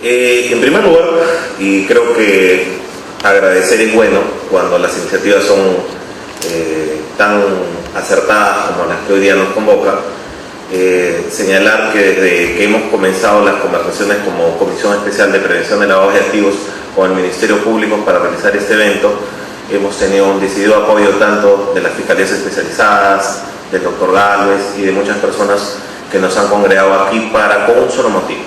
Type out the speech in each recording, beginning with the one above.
En primer lugar, y creo que agradecer es bueno cuando las iniciativas son tan acertadas como las que hoy día nos convoca. Señalar que desde que hemos comenzado las conversaciones como Comisión Especial de Prevención de Lavado de Activos con el Ministerio Público para realizar este evento, hemos tenido un decidido apoyo tanto de las fiscalías especializadas, del doctor Gálvez y de muchas personas que nos han congregado aquí con un solo motivo.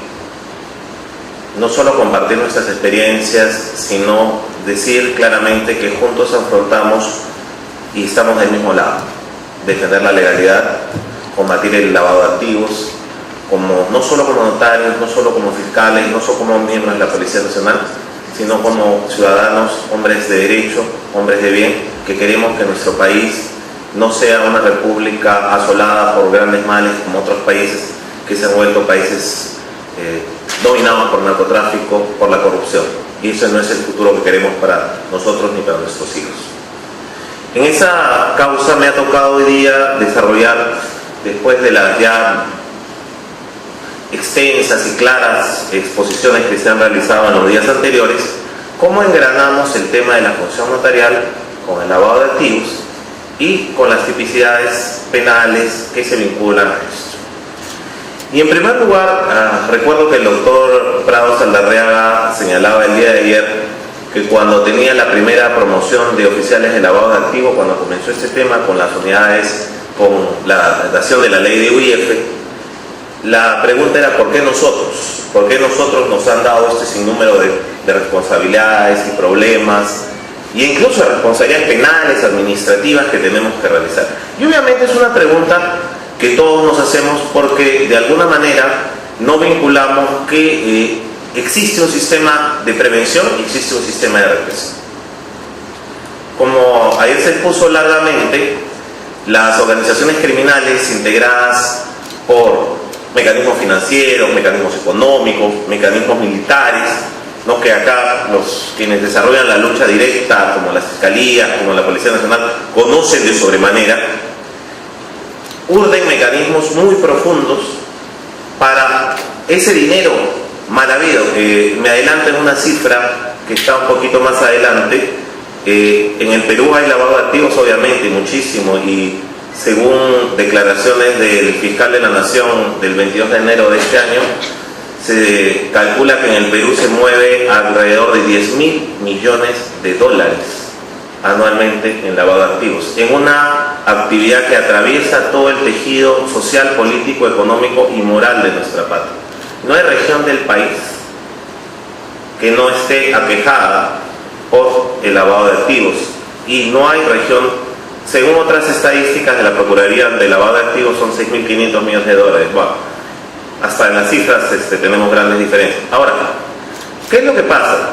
No solo compartir nuestras experiencias, sino decir claramente que juntos afrontamos y estamos del mismo lado. Defender la legalidad, combatir el lavado de activos, no solo como notarios, no solo como fiscales, no solo como miembros de la Policía Nacional, sino como ciudadanos, hombres de derecho, hombres de bien, que queremos que nuestro país no sea una república asolada por grandes males como otros países que se han vuelto países dominados por el narcotráfico, por la corrupción. Y ese no es el futuro que queremos para nosotros ni para nuestros hijos. En esa causa me ha tocado hoy día desarrollar, después de las ya extensas y claras exposiciones que se han realizado en los días anteriores, cómo engranamos el tema de la función notarial con el lavado de activos y con las tipicidades penales que se vinculan a esto. Y en primer lugar, recuerdo que el doctor Prado Saldarriaga señalaba el día de ayer que cuando tenía la primera promoción de oficiales de lavado de activos, cuando comenzó este tema con las unidades, con la dación de la ley de UIF, la pregunta era ¿por qué nosotros? ¿Por qué nosotros nos han dado este sinnúmero de responsabilidades y problemas? Y incluso responsabilidades penales, administrativas que tenemos que realizar. Y obviamente es una pregunta que todos nos hacemos porque de alguna manera no vinculamos que existe un sistema de prevención y existe un sistema de represión. Como ayer se expuso largamente, las organizaciones criminales integradas por mecanismos financieros, mecanismos económicos, mecanismos militares, ¿no? Que acá quienes desarrollan la lucha directa, como las fiscalías, como la Policía Nacional, conocen de sobremanera, urden mecanismos muy profundos para ese dinero mal habido. Me adelanto en una cifra que está un poquito más adelante. En el Perú hay lavado de activos, obviamente, muchísimo, y según declaraciones del fiscal de la Nación del 22 de enero de este año, se calcula que en el Perú se mueve alrededor de 10.000 millones de dólares anualmente en lavado de activos, en una actividad que atraviesa todo el tejido social, político, económico y moral de nuestra patria. No hay región del país que no esté aquejada por el lavado de activos, y no hay región, según otras estadísticas de la Procuraduría de Lavado de Activos, son 6.500 millones de dólares. Bueno, hasta en las cifras tenemos grandes diferencias. Ahora, ¿qué es lo que pasa?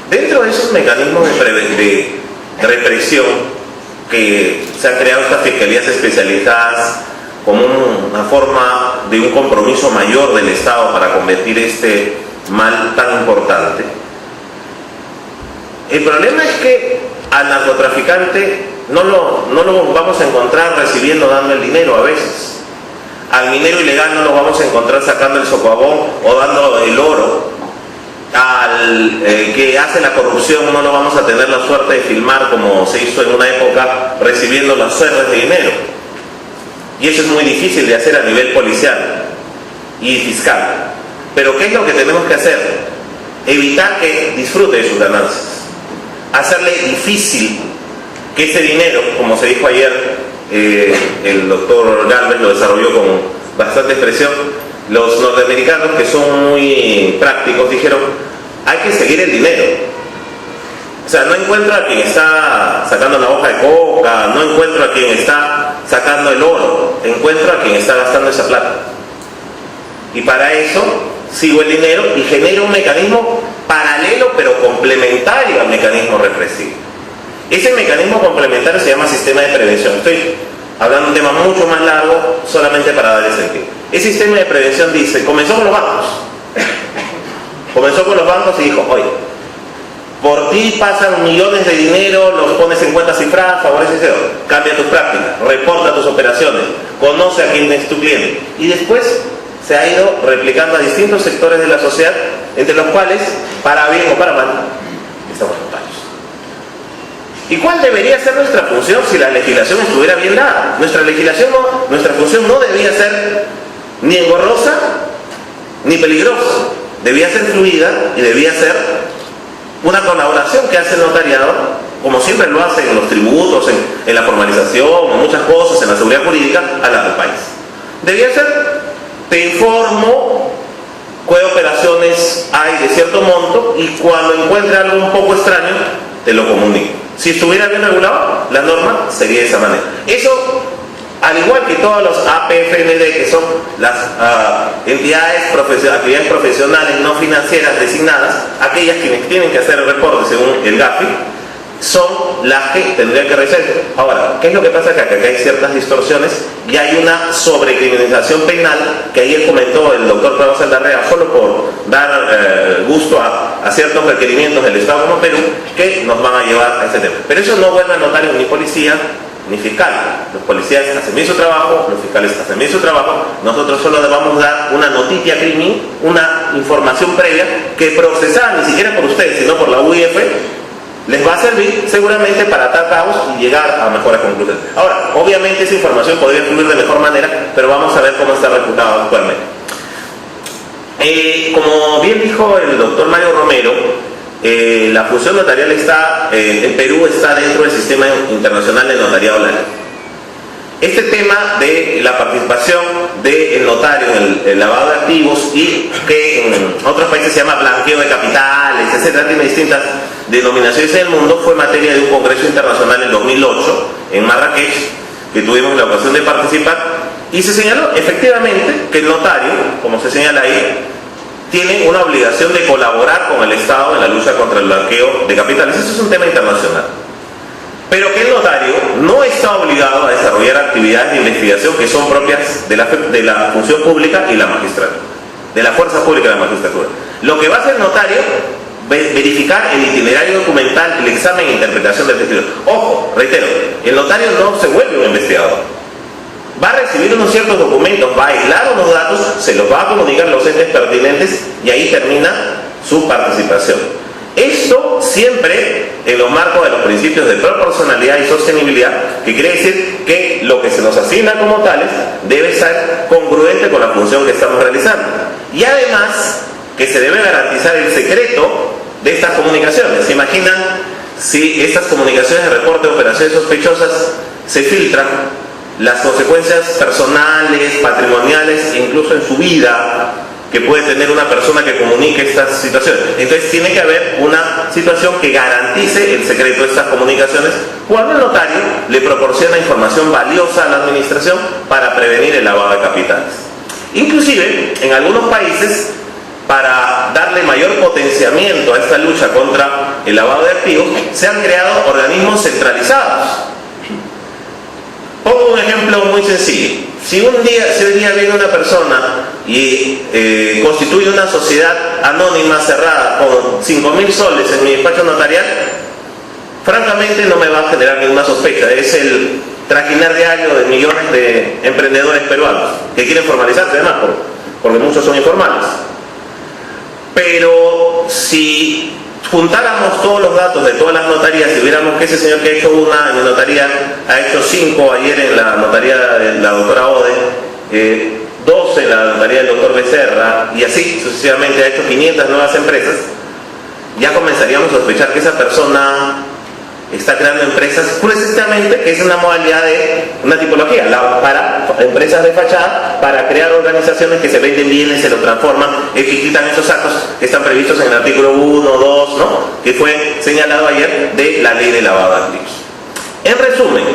Dentro de esos mecanismos de represión que se han creado estas fiscalías especializadas como una forma de un compromiso mayor del Estado para combatir este mal tan importante, el problema es que al narcotraficante no lo vamos a encontrar recibiendo, dando el dinero a veces. Al minero ilegal no lo vamos a encontrar sacando el socavón o dando el oro. Al que hace la corrupción no lo vamos a tener la suerte de filmar, como se hizo en una época, recibiendo las cerras de dinero. Y eso es muy difícil de hacer a nivel policial y fiscal. Pero ¿qué es lo que tenemos que hacer? Evitar que disfrute de sus ganancias. Hacerle difícil que ese dinero, como se dijo ayer, el doctor Gálvez lo desarrolló con bastante expresión. Los norteamericanos, que son muy prácticos, dijeron: hay que seguir el dinero. O sea, no encuentro a quien está sacando la hoja de coca, no encuentro a quien está sacando el oro, encuentro a quien está gastando esa plata. Y para eso sigo el dinero y genero un mecanismo paralelo pero complementario al mecanismo represivo. Ese mecanismo complementario se llama sistema de prevención. Estoy hablando de un tema mucho más largo, solamente para darle sentido. El sistema de prevención dice, comenzó con los bancos. Comenzó con los bancos y dijo: oye, por ti pasan millones de dinero, los pones en cuentas cifradas, favoreces eso, cambia tus prácticas, reporta tus operaciones, conoce a quién es tu cliente. Y después se ha ido replicando a distintos sectores de la sociedad entre los cuales, para bien o para mal, estamos los notarios. ¿Y cuál debería ser nuestra función si la legislación estuviera bien dada? Nuestra función no debía ser ni engorrosa ni peligrosa, debía ser fluida y debía ser una colaboración que hace el notariado, como siempre lo hace en los tributos, en la formalización, en muchas cosas, en la seguridad jurídica, a la del país. Debía ser, te informo qué operaciones hay de cierto monto y cuando encuentre algo un poco extraño, te lo comunico. Si estuviera bien regulado, la norma sería de esa manera. Eso, al igual que todos los APFND, que son las actividades profesionales no financieras designadas, aquellas quienes tienen que hacer el reporte según el GAFI, son las que tendrían que realizar. Ahora, ¿qué es lo que pasa acá? Que acá hay ciertas distorsiones y hay una sobrecriminalización penal que ayer comentó el doctor Prado Saldarrea, solo por dar gusto a ciertos requerimientos del Estado como Perú, que nos van a llevar a este tema. Pero eso no vuelve a notario ni policía ni fiscal. Los policías hacen bien su trabajo, los fiscales hacen bien su trabajo, nosotros solo debamos dar una noticia crimen, una información previa que procesada ni siquiera por ustedes, sino por la UIF, les va a servir seguramente para atar cabos y llegar a mejores conclusiones. Ahora, obviamente esa información podría fluir de mejor manera, pero vamos a ver cómo está refutado actualmente. Como bien dijo el doctor Mario Romero, la función notarial en Perú está dentro del sistema internacional de notariado legal. Este tema de la participación del notario en el lavado de activos y que en otros países se llama blanqueo de capitales, etcétera, tiene distintas denominaciones en el mundo, fue materia de un congreso internacional en 2008 en Marrakech, que tuvimos la ocasión de participar, y se señaló efectivamente que el notario, como se señala ahí, tiene una obligación de colaborar con el Estado en la lucha contra el blanqueo de capitales. Eso es un tema internacional. Pero que el notario no está obligado a desarrollar actividades de investigación que son propias de la función pública y la magistratura, de la fuerza pública y la magistratura. Lo que va a hacer el notario, verificar el itinerario documental, el examen e interpretación del testigo. Ojo, reitero, el notario no se vuelve un investigador. Va a recibir unos ciertos documentos, va a aislar unos datos, se los va a comunicar a los entes pertinentes y ahí termina su participación. Esto siempre en los marcos de los principios de proporcionalidad y sostenibilidad, que quiere decir que lo que se nos asigna como tales debe ser congruente con la función que estamos realizando. Y además que se debe garantizar el secreto de estas comunicaciones. ¿Se imaginan si estas comunicaciones de reporte de operaciones sospechosas se filtran? Las consecuencias personales, patrimoniales e incluso en su vida que puede tener una persona que comunique estas situaciones. Entonces tiene que haber una situación que garantice el secreto de estas comunicaciones cuando el notario le proporciona información valiosa a la administración para prevenir el lavado de capitales. Inclusive, en algunos países, para darle mayor potenciamiento a esta lucha contra el lavado de activos, se han creado organismos centralizados. Pongo un ejemplo muy sencillo. Si hoy día viene una persona y constituye una sociedad anónima cerrada con 5.000 soles en mi despacho notarial, francamente no me va a generar ninguna sospecha. Es el trajinar diario de millones de emprendedores peruanos que quieren formalizarse, además, porque muchos son informales. Pero si juntáramos todos los datos de todas las notarías y viéramos que ese señor que ha hecho una en mi notaría ha hecho 5 ayer en la notaría de la doctora Ode, 2 en la notaría del doctor Becerra, y así sucesivamente ha hecho 500 nuevas empresas, ya comenzaríamos a sospechar que esa persona está creando empresas precisamente, que es una modalidad de una tipología para empresas de fachada, para crear organizaciones que se venden bienes, se lo transforman, quitan esos actos que están previstos en el artículo 1, 2, ¿no? Que fue señalado ayer de la ley de lavado de activos. En resumen,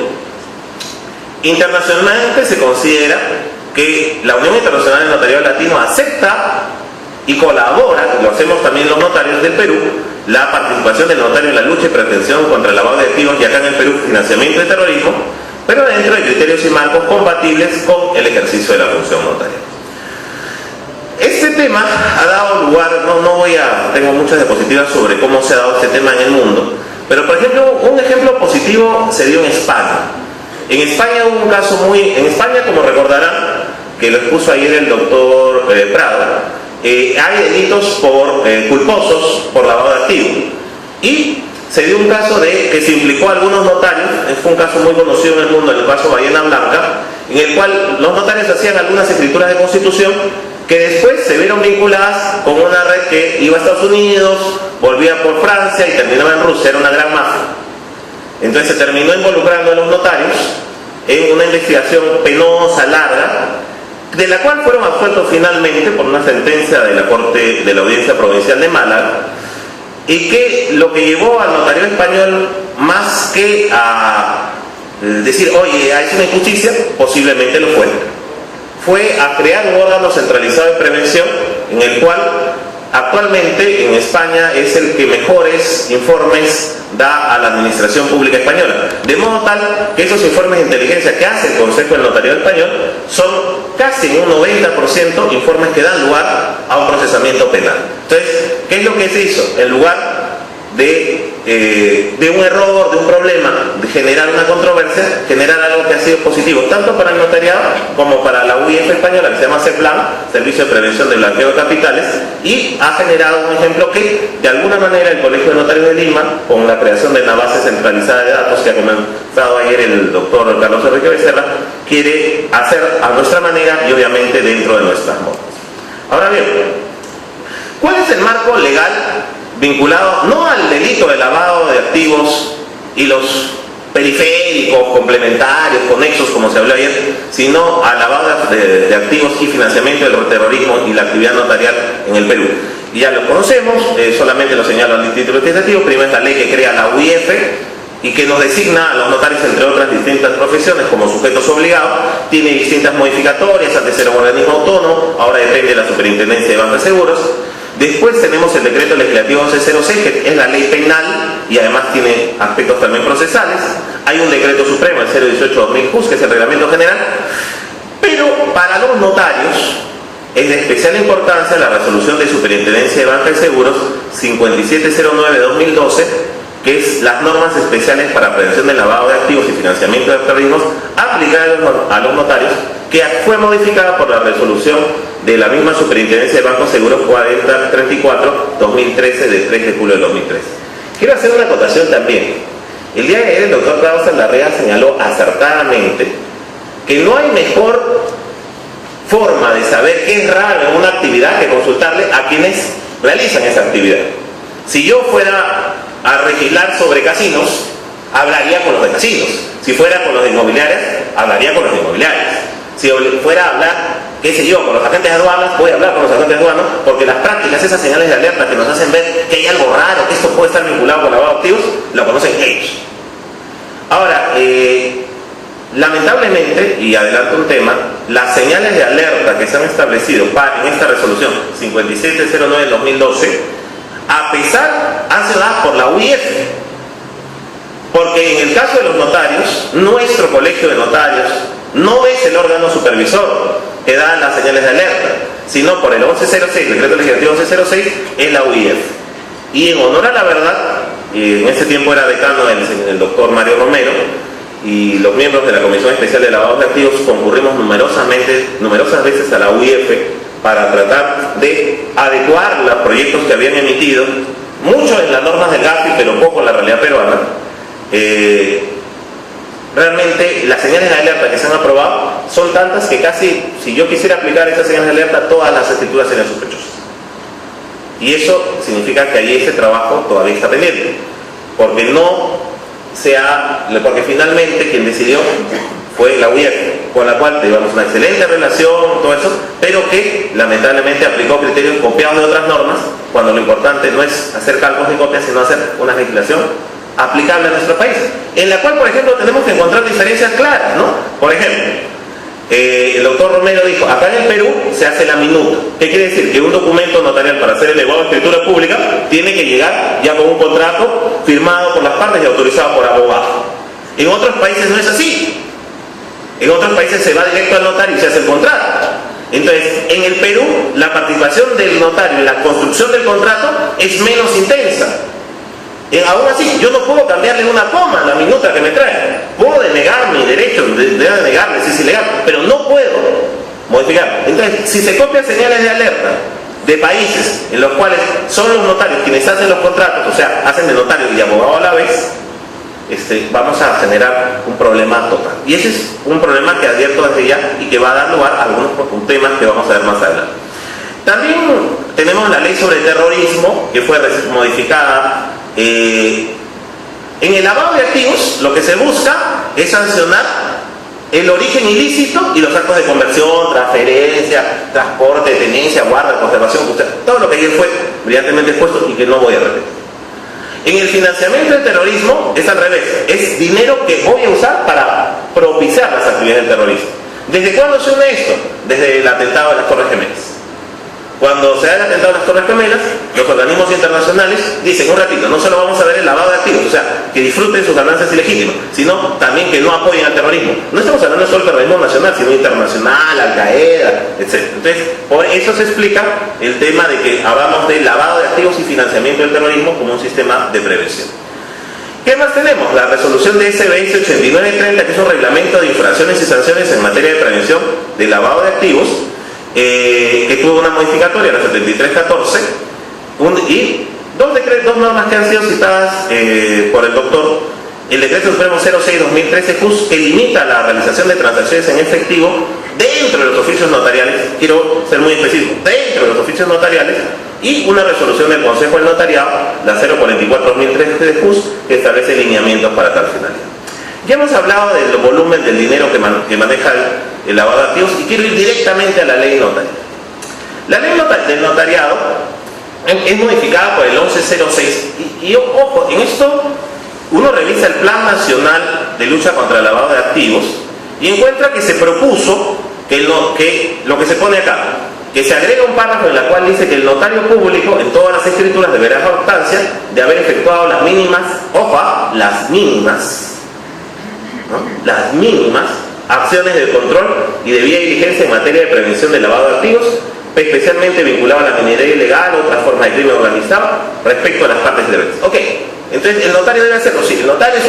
internacionalmente se considera que la Unión Internacional de Notariado Latino acepta y colabora, lo hacemos también los notarios del Perú, la participación del notario en la lucha y prevención contra el lavado de activos y acá en el Perú financiamiento de terrorismo, pero dentro de criterios y marcos compatibles con el ejercicio de la función notarial. Este tema ha dado lugar, tengo muchas diapositivas sobre cómo se ha dado este tema en el mundo, pero por ejemplo, un ejemplo positivo se dio en España. En España hubo un caso como recordarán, que lo expuso ayer el doctor Prado, hay delitos culposos por lavado de activos. Y se dio un caso que se implicó a algunos notarios, fue un caso muy conocido en el mundo, el caso Ballena Blanca, en el cual los notarios hacían algunas escrituras de constitución que después se vieron vinculadas con una red que iba a Estados Unidos, volvía por Francia y terminaba en Rusia, era una gran mafia. Entonces se terminó involucrando a los notarios en una investigación penosa, larga, de la cual fueron absueltos finalmente por una sentencia de la Corte de la Audiencia Provincial de Málaga, y que lo que llevó al notario español, más que a decir, oye, es una injusticia, posiblemente lo fue a crear un órgano centralizado de prevención, en el cual actualmente en España es el que mejores informes da a la administración pública española, de modo tal que esos informes de inteligencia que hace el Consejo del Notariado Español son casi un 90% informes que dan lugar a un procesamiento penal. Entonces, ¿qué es lo que se hizo? En lugar de un error, de un problema, de generar una controversia, generar algo que ha sido positivo tanto para el notariado como para la UIF española, que se llama CEPLAN, Servicio de Prevención de Blanqueo de Capitales, y ha generado un ejemplo que de alguna manera el Colegio de Notarios de Lima, con la creación de una base centralizada de datos que ha comenzado ayer el doctor Carlos Enrique Becerra, quiere hacer a nuestra manera y obviamente dentro de nuestras normas. Ahora bien, ¿cuál es el marco legal vinculado no al delito de lavado de activos y los periféricos, complementarios, conexos, como se habló ayer, sino al lavado de activos y financiamiento del terrorismo y la actividad notarial en el Perú? Y ya lo conocemos, solamente lo señalo al título legislativo. Primero es la ley que crea la UIF y que nos designa a los notarios, entre otras distintas profesiones, como sujetos obligados. Tiene distintas modificatorias, antes era un organismo autónomo, ahora depende de la Superintendencia de Bancos y Seguros. Después tenemos el decreto legislativo 1106, que es la ley penal y además tiene aspectos también procesales. Hay un decreto supremo, el 018-2000 que es el reglamento general. Pero para los notarios es de especial importancia la resolución de Superintendencia de Bancos y Seguros 5709-2012, que es las normas especiales para prevención del lavado de activos y financiamiento de terrorismo aplicadas a los notarios, que fue modificada por la resolución de la misma Superintendencia de Bancos Seguros 4034-2013 del 3 de julio de 2013. Quiero hacer una acotación también. El día de ayer el doctor Carlos Larrea señaló acertadamente que no hay mejor forma de saber qué es raro en una actividad que consultarle a quienes realizan esa actividad. Si yo fuera a legislar sobre casinos, hablaría con los de casinos. Si fuera con los de inmobiliarias, hablaría con los de inmobiliarias. Si fuera a hablar, qué sé yo, con los agentes de aduanas, voy a hablar con los agentes de aduanas, porque las prácticas, esas señales de alerta que nos hacen ver que hay algo raro, que esto puede estar vinculado con lavado de activos, lo conocen ellos. Ahora, lamentablemente, y adelanto un tema, las señales de alerta que se han establecido en esta resolución 5709-2012, a pesar, han sido dadas por la UIF, porque en el caso de los notarios, nuestro colegio de notarios no es el órgano supervisor que da las señales de alerta, sino por el 1106, decreto legislativo 1106, es la UIF. Y en honor a la verdad, en ese tiempo era decano el doctor Mario Romero, y los miembros de la Comisión Especial de Lavado de Activos concurrimos numerosas veces a la UIF para tratar de adecuar los proyectos que habían emitido, mucho en las normas del GAFI, pero poco en la realidad peruana. Realmente las señales de alerta que se han aprobado son tantas que casi, si yo quisiera aplicar esas señales de alerta, todas las escrituras serían sospechosas. Y eso significa que ahí ese trabajo todavía está pendiente, porque porque finalmente quien decidió fue la UIF, con la cual llevamos una excelente relación, todo eso, pero que lamentablemente aplicó criterios copiados de otras normas, cuando lo importante no es hacer cálculos de copias, sino hacer una legislación aplicable a nuestro país, en la cual, por ejemplo, tenemos que encontrar diferencias claras, ¿no? Por ejemplo, el doctor Romero dijo, acá en el Perú se hace la minuta. ¿Qué quiere decir? Que un documento notarial para ser elevado a escritura pública tiene que llegar ya con un contrato firmado por las partes y autorizado por abogado. En otros países no es así. En otros países se va directo al notario y se hace el contrato. Entonces, en el Perú, la participación del notario en la construcción del contrato es menos intensa. Aún así, yo no puedo cambiarle una coma a la minuta que me trae. Puedo denegar mi derecho, denegarle si es ilegal, pero no puedo modificar. Entonces, si se copian señales de alerta de países en los cuales son los notarios quienes hacen los contratos, o sea, hacen de notario y de abogado a la vez, vamos a generar un problema total. Y ese es un problema que advierto desde ya y que va a dar lugar a algunos temas que vamos a ver más adelante. También tenemos la ley sobre terrorismo, que fue modificada. En el lavado de activos, lo que se busca es sancionar el origen ilícito y los actos de conversión, transferencia, transporte, tenencia, guarda, conservación, todo lo que ayer fue brillantemente expuesto y que no voy a repetir. En el financiamiento del terrorismo es al revés, es dinero que voy a usar para propiciar las actividades del terrorismo. ¿Desde cuándo se une esto? Desde el atentado de las Torres Gemelas. Cuando se da el atentado de las Torres Gemelas, los organismos internacionales dicen, un ratito, no solo vamos a ver el lavado de activos, o sea, que disfruten sus ganancias ilegítimas, sino también que no apoyen al terrorismo. No estamos hablando solo del terrorismo nacional, sino internacional, Al-Qaeda, etc. Entonces, por eso se explica el tema de que hablamos de lavado de activos y financiamiento del terrorismo como un sistema de prevención. ¿Qué más tenemos? La resolución de SBS 8930, que es un reglamento de infracciones y sanciones en materia de prevención del lavado de activos, que tuvo una modificatoria, la 7314, y dos normas que han sido citadas por el doctor: el decreto supremo 06-2013 JUS, que limita la realización de transacciones en efectivo dentro de los oficios notariales, quiero ser muy específico, dentro de los oficios notariales, y una resolución del Consejo del Notariado, la 044-2013 de JUS, que establece lineamientos para tal finalidad. Ya hemos hablado del volumen del dinero que maneja el lavado de activos y quiero ir directamente a la ley notarial. La ley del notariado es modificada por el 1106 y ojo, en esto uno revisa el Plan Nacional de Lucha contra el Lavado de Activos y encuentra que se propuso que lo que se pone acá, que se agrega un párrafo en el cual dice que el notario público en todas las escrituras deberá constancia de haber efectuado las mínimas, ojo, las mínimas, ¿no? Las mínimas acciones de control y debida diligencia en materia de prevención del lavado de activos, especialmente vinculado a la minería ilegal o otras formas de crimen organizado respecto a las partes de Ok, entonces el notario debe hacerlo, sí. El notario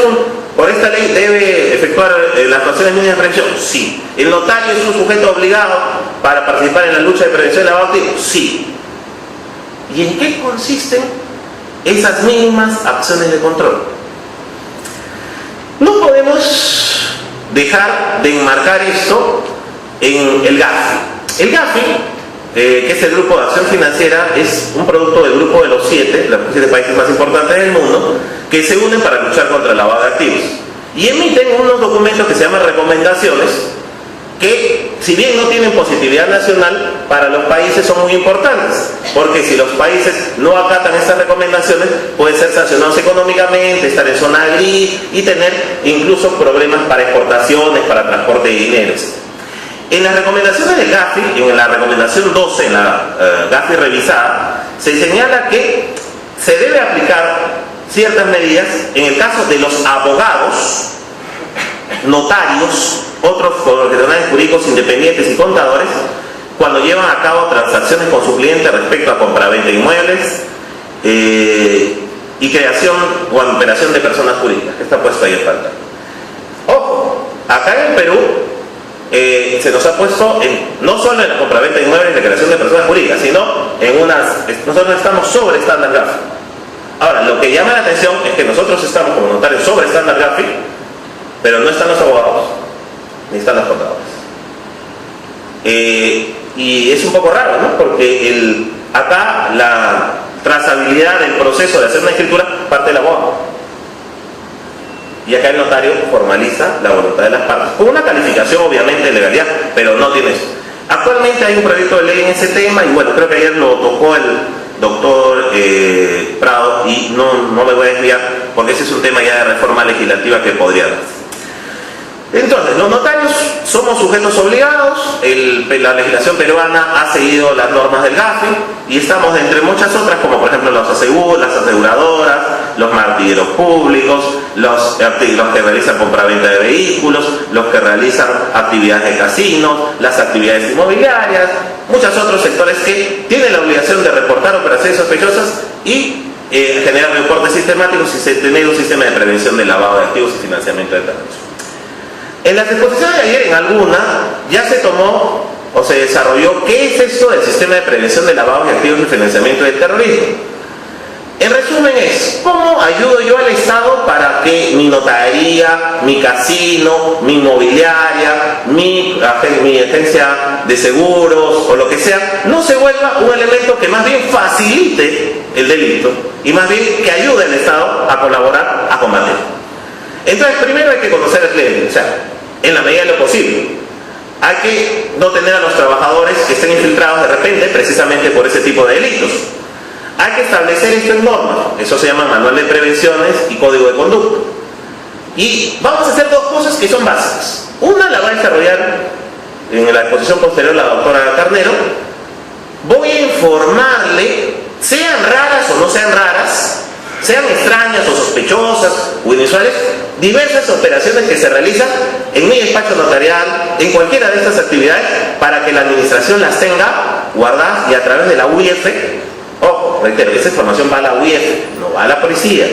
por esta ley debe efectuar las acciones mínimas de prevención, sí. El notario es un sujeto obligado para participar en la lucha de prevención del lavado de activos, sí. ¿Y en qué consisten esas mínimas acciones de control? No podemos dejar de enmarcar esto en el GAFI. El GAFI, que es el Grupo de Acción Financiera, es un producto del Grupo de los 7, los 7 países más importantes del mundo, que se unen para luchar contra el lavado de activos. Y emiten unos documentos que se llaman recomendaciones, que si bien no tienen positividad nacional, para los países son muy importantes, porque si los países no acatan estas recomendaciones, pueden ser sancionados económicamente, estar en zona gris y tener incluso problemas para exportaciones, para transporte de dinero. En las recomendaciones del GAFI, en la recomendación 12, en la GAFI revisada, se señala que se debe aplicar ciertas medidas en el caso de los abogados, notarios, otros profesionales jurídicos independientes y contadores, cuando llevan a cabo transacciones con su cliente respecto a compraventa de inmuebles y creación o operación de personas jurídicas. Está puesto ahí en pantalla. Ojo, acá en el Perú se nos ha puesto no solo en la compraventa de inmuebles y la creación de personas jurídicas, sino nosotros estamos sobre estándar GAFI. Ahora, lo que llama la atención es que nosotros estamos como notarios sobre estándar GAFI, pero no están los abogados ni están los contadores. Y es un poco raro, ¿no? Porque acá la trazabilidad del proceso de hacer una escritura parte del abogado. Y acá el notario formaliza la voluntad de las partes, con una calificación obviamente de legalidad, pero no tiene eso. Actualmente hay un proyecto de ley en ese tema, y bueno, creo que ayer lo tocó el doctor Prado, y no me voy a desviar, porque ese es un tema ya de reforma legislativa que podría darse. Entonces, los notarios somos sujetos obligados, la legislación peruana ha seguido las normas del GAFI y estamos entre muchas otras, como por ejemplo las aseguradoras, los martilleros públicos, los que realizan compraventa de vehículos, los que realizan actividades de casinos, las actividades inmobiliarias, muchos otros sectores que tienen la obligación de reportar operaciones sospechosas y generar reportes sistemáticos y tener un sistema de prevención del lavado de activos y financiamiento de terrorismo. En las exposiciones de ayer, en alguna, ya se tomó o se desarrolló qué es esto del sistema de prevención de lavados de activos y financiamiento del terrorismo. En resumen es, ¿cómo ayudo yo al Estado para que mi notaría, mi casino, mi inmobiliaria, mi agencia de seguros o lo que sea, no se vuelva un elemento que más bien facilite el delito y más bien que ayude al Estado a colaborar, a combatir? Entonces, primero hay que conocer el cliente, o sea, en la medida de lo posible. Hay que no tener a los trabajadores que estén infiltrados de repente precisamente por ese tipo de delitos. Hay que establecer esto en normas, eso se llama manual de prevenciones y código de conducta. Y vamos a hacer dos cosas que son básicas. Una la va a desarrollar en la exposición posterior la doctora Carnero. Voy a informarle, sean raras o no sean raras, sean extrañas o sospechosas o inusuales, diversas operaciones que se realizan en mi despacho notarial, en cualquiera de estas actividades, para que la administración las tenga guardadas y a través de la UIF. Ojo, reitero, esa información va a la UIF, no va a la policía,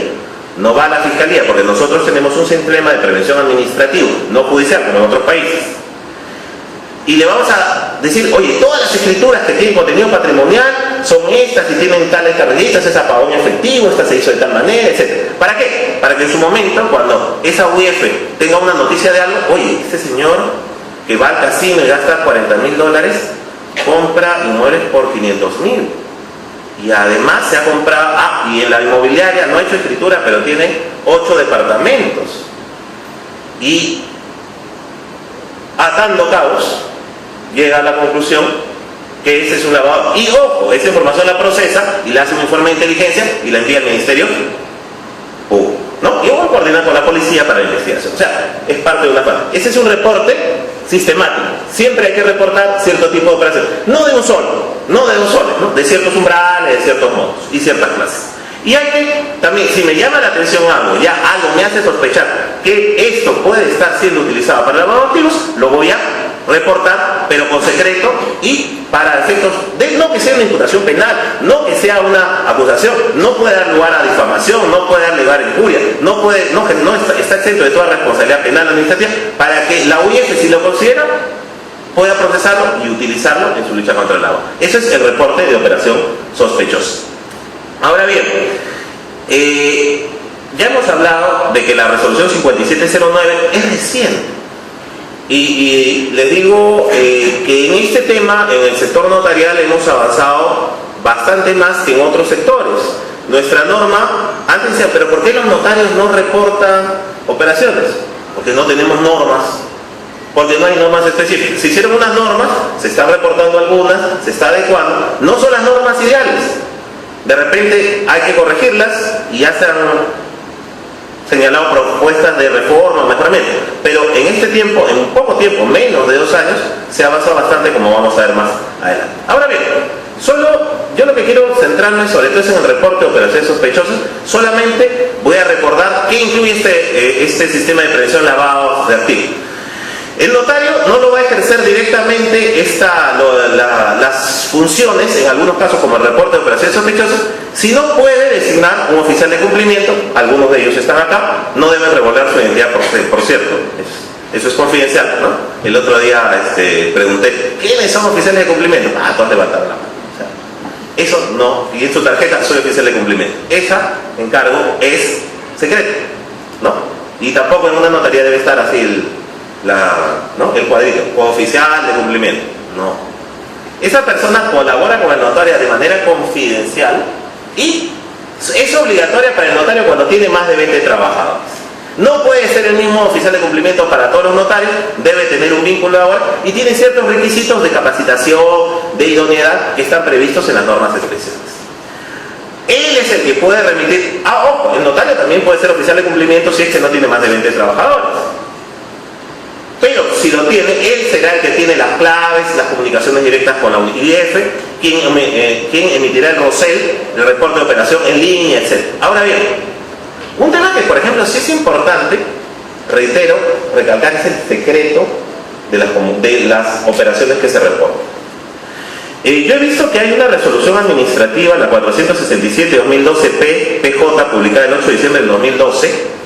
no va a la fiscalía, porque nosotros tenemos un sistema de prevención administrativo, no judicial, como en otros países. Y le vamos a decir, oye, todas las escrituras que tienen contenido patrimonial son estas y tienen tales carrillitas, esa pagó en efectivo, esta se hizo de tal manera, etc. ¿Para qué? Para que en su momento, cuando esa UIF tenga una noticia de algo, oye, este señor que va al casino y gasta $40,000, compra inmuebles por 500,000. Y además se ha comprado, y en la inmobiliaria no ha hecho escritura, pero tiene 8 departamentos. Y atando cabos, llega a la conclusión que ese es un lavado. Y ojo, esa información la procesa y le hace un informe de inteligencia y la envía al ministerio. ¿No? Y voy a coordinar con la policía para la investigación. O sea, es parte de una parte. Ese es un reporte sistemático. Siempre hay que reportar cierto tipo de operaciones. No de un solo, ¿no? De ciertos umbrales, de ciertos modos y ciertas clases. Y hay que, también, si me llama la atención algo, ya algo me hace sospechar que esto puede estar siendo utilizado para lavado de activos, lo voy a reportar, pero con secreto y para efectos de no que sea una imputación penal, no que sea una acusación, no puede dar lugar a difamación, no puede dar lugar a injuria, no está exento de toda responsabilidad penal administrativa, para que la UIF, si lo considera, pueda procesarlo y utilizarlo en su lucha contra el lavado. Ese es el reporte de operación sospechosa. Ahora bien, ya hemos hablado de que la resolución 5709 es reciente. Y les digo que en este tema, en el sector notarial, hemos avanzado bastante más que en otros sectores. Nuestra norma, antes decía, pero ¿por qué los notarios no reportan operaciones? Porque no tenemos normas, porque no hay normas específicas. Se hicieron unas normas, se están reportando algunas, se está adecuando. No son las normas ideales. De repente hay que corregirlas y ya se han señalado propuestas de reforma, mejoramiento, pero en este tiempo, en poco tiempo, menos de 2 años, se ha avanzado bastante, como vamos a ver más adelante. Ahora bien, yo lo que quiero centrarme sobre todo es en el reporte de operaciones sospechosas. Solamente voy a recordar qué incluye este sistema de prevención de lavado de activos. El notario no lo va a ejercer directamente las funciones, en algunos casos como el reporte de operaciones sospechosas, sino puede designar un oficial de cumplimiento. Algunos de ellos están acá, no deben revelar su identidad, por cierto, eso es confidencial, ¿no? El otro día pregunté, ¿quiénes son oficiales de cumplimiento? Todos levantaron la mano. O sea, eso no, y en su tarjeta soy oficial de cumplimiento. Esa encargo es secreto, ¿no? Y tampoco en una notaría debe estar así el cuadrito, oficial de cumplimiento. No. Esa persona colabora con el notario de manera confidencial y es obligatoria para el notario cuando tiene más de 20 trabajadores. No puede ser el mismo oficial de cumplimiento para todos los notarios, debe tener un vínculo laboral y tiene ciertos requisitos de capacitación, de idoneidad que están previstos en las normas especiales. Él es el que puede remitir. Ojo, el notario también puede ser oficial de cumplimiento si es que no tiene más de 20 trabajadores. Pero si lo tiene, él será el que tiene las claves, las comunicaciones directas con la UIF, quien emitirá el ROCEL, el reporte de operación en línea, etc. Ahora bien, un tema que, por ejemplo, sí es importante, reitero, recalcar, es el secreto de las operaciones que se reportan. Yo he visto que hay una resolución administrativa, la 467-2012 PJ, publicada el 8 de diciembre del 2012,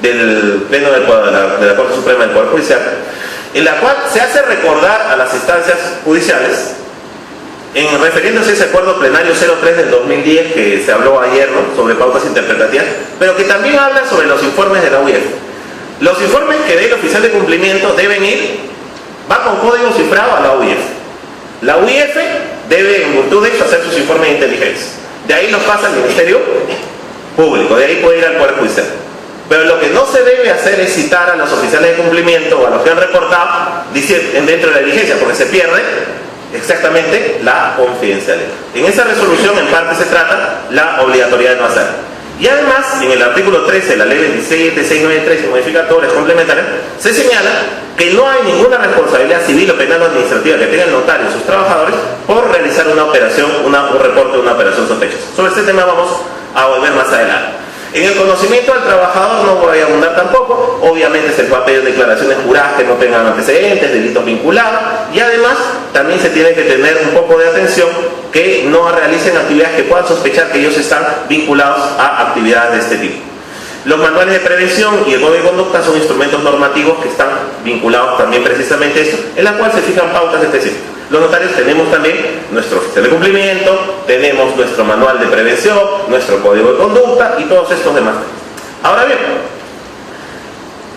del Pleno de la Corte Suprema del Poder Judicial, en la cual se hace recordar a las instancias judiciales, refiriéndose a ese acuerdo plenario 03 del 2010 que se habló ayer, ¿no?, sobre pautas interpretativas, pero que también habla sobre los informes de la UIF. Los informes que dé el oficial de cumplimiento deben ir, va con código cifrado a la UIF. La UIF debe, en virtud de eso, hacer sus informes de inteligencia. De ahí los pasa al Ministerio Público, de ahí puede ir al Poder Judicial. Pero lo que no se debe hacer es citar a los oficiales de cumplimiento o a los que han reportado dentro de la diligencia, porque se pierde exactamente la confidencialidad. En esa resolución, en parte, se trata la obligatoriedad de no hacer. Y además, en el artículo 13 de la ley 27693 y modificatorias complementarias, se señala que no hay ninguna responsabilidad civil o penal o administrativa que tenga el notario y sus trabajadores por realizar una operación, un reporte de una operación sospechosa. Sobre este tema vamos a volver más adelante. En el conocimiento del trabajador no voy a abundar tampoco, obviamente se puede pedir declaraciones juradas que no tengan antecedentes, delitos vinculados, y además también se tiene que tener un poco de atención que no realicen actividades que puedan sospechar que ellos están vinculados a actividades de este tipo. Los manuales de prevención y el código de conducta son instrumentos normativos que están vinculados también precisamente a esto, en la cual se fijan pautas específicas. Los notarios tenemos también nuestro oficial de cumplimiento, tenemos nuestro manual de prevención, nuestro código de conducta y todos estos demás. Ahora bien,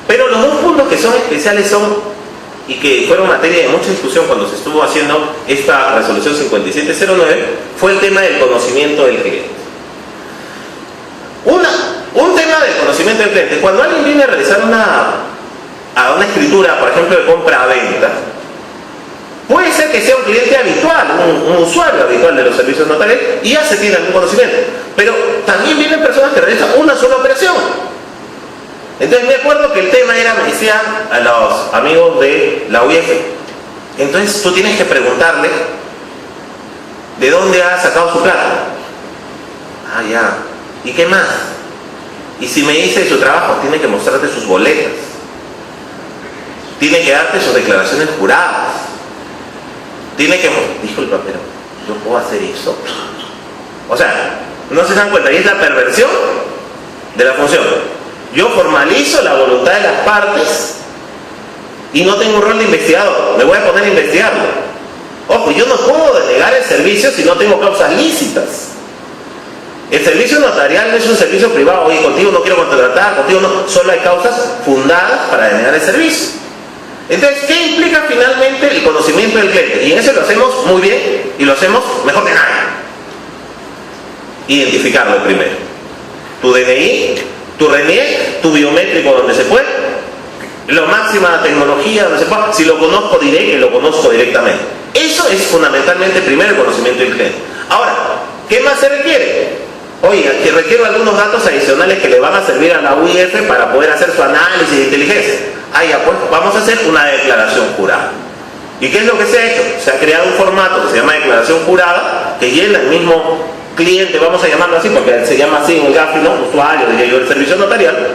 pero los dos puntos que son especiales son, y que fueron materia de mucha discusión cuando se estuvo haciendo esta resolución 5709, fue el tema del conocimiento del cliente. Un tema del conocimiento del cliente. Cuando alguien viene a realizar una escritura, por ejemplo, de compra-venta, puede ser que sea un cliente habitual, un usuario habitual de los servicios notariales, y ya se tiene algún conocimiento. Pero también vienen personas que realizan una sola operación. Entonces me acuerdo que el tema era, me decían a los amigos de la UIF, entonces tú tienes que preguntarle de dónde ha sacado su plata. Ah, ya. ¿Y qué más? Y si me dice su trabajo, tiene que mostrarte sus boletas, tiene que darte sus declaraciones juradas, tiene que... Disculpa, pero ¿yo puedo hacer eso? O sea, no se dan cuenta, y es la perversión de la función. Yo formalizo la voluntad de las partes y no tengo un rol de investigador, me voy a poner a investigarlo. Ojo, yo no puedo denegar el servicio si no tengo causas lícitas. El servicio notarial no es un servicio privado. Oye, contigo no quiero contratar, contigo no. Solo hay causas fundadas para denegar el servicio. Entonces, ¿qué implica finalmente el conocimiento del cliente? Y en eso lo hacemos muy bien y lo hacemos mejor que nadie. Identificarlo primero. Tu DNI, tu RNIE, tu biométrico donde se puede, la máxima tecnología donde se puede. Si lo conozco, diré que lo conozco directamente. Eso es fundamentalmente primero el conocimiento del cliente. Ahora, ¿qué más se requiere? Oye, que requiero algunos datos adicionales que le van a servir a la UIF para poder hacer su análisis de inteligencia. Ah, ya, pues vamos a hacer una declaración jurada. ¿Y qué es lo que se ha hecho? Se ha creado un formato que se llama declaración jurada, que llena el mismo cliente, vamos a llamarlo así, porque se llama así en el GAFI, ¿no? Usuario, diría yo, el servicio notarial.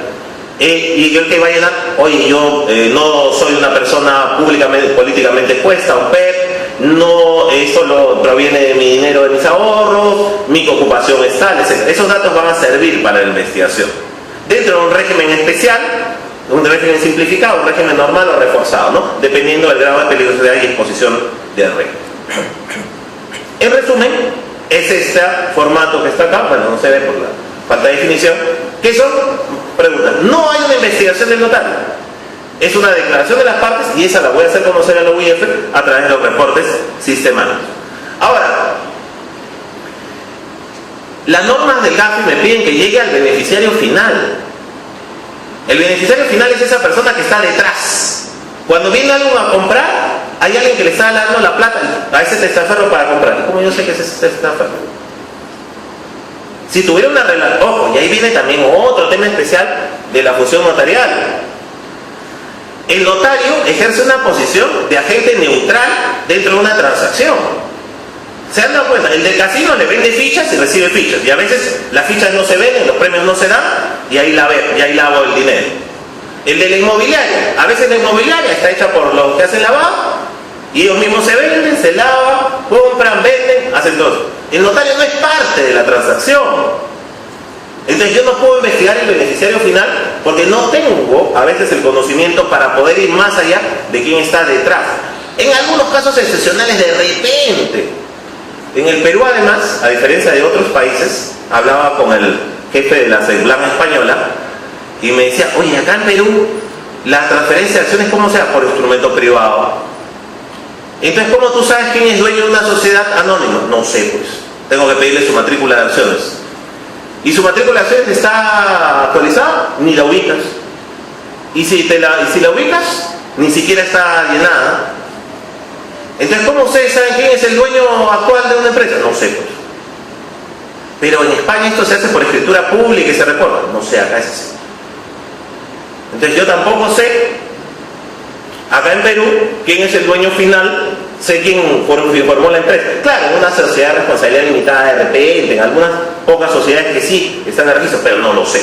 Y el que va a llenar, oye, yo no soy una persona políticamente expuesta, un PEP, no, esto proviene de mi dinero, de mis ahorros, mi ocupación es tal, etc. Esos datos van a servir para la investigación. Dentro de un régimen especial, un régimen simplificado, un régimen normal o reforzado, ¿no? Dependiendo del grado de peligrosidad y exposición del régimen. En resumen, es este formato que está acá, bueno, no se ve por la falta de definición, que son preguntas. No hay una investigación del notario. Es una declaración de las partes y esa la voy a hacer conocer a la UIF a través de los reportes sistemáticos. Ahora, las normas del GAFI me piden que llegue al beneficiario final. El beneficiario final es esa persona que está detrás. Cuando viene alguien a comprar, hay alguien que le está dando la plata a ese testaferro para comprar. ¿Y cómo yo sé que es ese testaferro? Si tuviera una relación, ojo, y ahí viene también otro tema especial de la función notarial. El notario ejerce una posición de agente neutral dentro de una transacción. ¿Se han dado cuenta? El del casino le vende fichas y recibe fichas. Y a veces las fichas no se venden, los premios no se dan, y ahí lavo el dinero. El de la inmobiliaria, a veces la inmobiliaria está hecha por los que hacen lavado, y ellos mismos se venden, se lavan, compran, venden, hacen todo. El notario no es parte de la transacción. Entonces yo no puedo investigar el beneficiario final porque no tengo a veces el conocimiento para poder ir más allá de quién está detrás. En algunos casos excepcionales, de repente. En el Perú, además, a diferencia de otros países, hablaba con el jefe de la CEDLAM española y me decía, oye, acá en Perú la transferencia de acciones, ¿cómo sea? Por instrumento privado. Entonces, ¿cómo tú sabes quién es dueño de una sociedad anónima? No sé, pues. Tengo que pedirle su matrícula de acciones. ¿Y su matrícula de acciones está actualizada? Ni la ubicas. Y si la ubicas, ni siquiera está llenada. Entonces, ¿cómo ustedes saben quién es el dueño actual de una empresa? No sé, pues. Pero en España esto se hace por escritura pública y se reporta. No sé, acá es así. Entonces yo tampoco sé, acá en Perú, quién es el dueño final, sé quién formó la empresa. Claro, en una sociedad de responsabilidad limitada de repente, en algunas pocas sociedades que sí están en registro, pero no lo sé.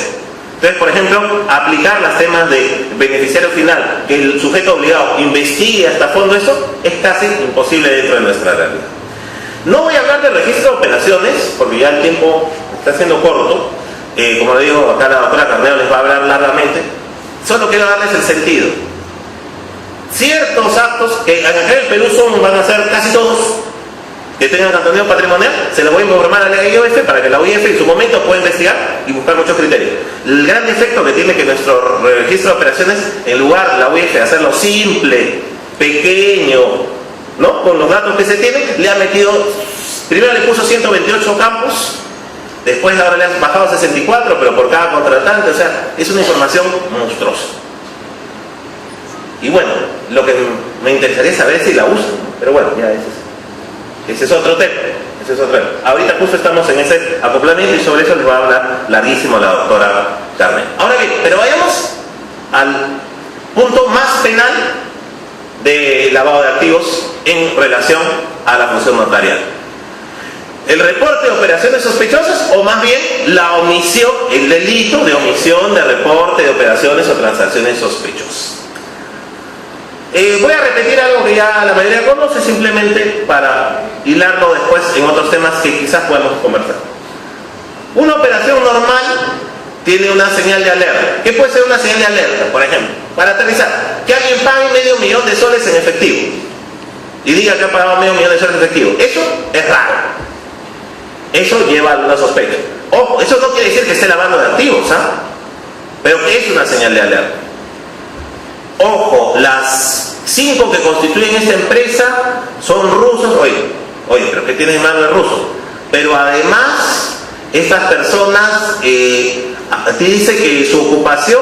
Entonces, por ejemplo, aplicar los temas de beneficiario final, que el sujeto obligado investigue hasta fondo eso, es casi imposible dentro de nuestra realidad. No voy a hablar de registro de operaciones, porque ya el tiempo está siendo corto. Como le digo, acá la doctora Carnero les va a hablar largamente. Solo quiero darles el sentido. Ciertos actos que acá en el Perú van a ser casi todos que tengan contenido patrimonial, se los voy a informar a la IOF para que la UIF en su momento pueda investigar y buscar muchos criterios. El gran defecto que tiene que nuestro registro de operaciones, en lugar de la UIF hacerlo simple, pequeño, ¿no? Con los datos que se tienen, le ha metido, primero le puso 128 campos, después ahora le han bajado 64, pero por cada contratante, o sea, es una información monstruosa. Y bueno, lo que me interesaría saber es si la usan, pero bueno, ya ese es otro tema. Ahorita justo estamos en ese acoplamiento y sobre eso les va a hablar larguísimo la doctora Carmen. Ahora bien, pero vayamos al punto más penal de lavado de activos en relación a la función notarial. El reporte de operaciones sospechosas, o más bien la omisión, el delito de omisión de reporte de operaciones o transacciones sospechosas. Voy a repetir algo que ya la mayoría conoce, simplemente para hilarlo después en otros temas que quizás podamos conversar. Una operación normal tiene una señal de alerta. ¿Qué puede ser una señal de alerta? Por ejemplo, para aterrizar, que alguien pague $500,000 de soles en efectivo y diga que ha pagado $500,000 de soles en efectivo. Eso es raro. Eso lleva a una sospecha. Ojo, eso no quiere decir que esté lavando de activos, ¿ah? Pero es una señal de alerta. Ojo, las 5 que constituyen esta empresa son rusos. Oye, pero ¿qué tiene de malo el ruso? Pero además, estas personas dice que su ocupación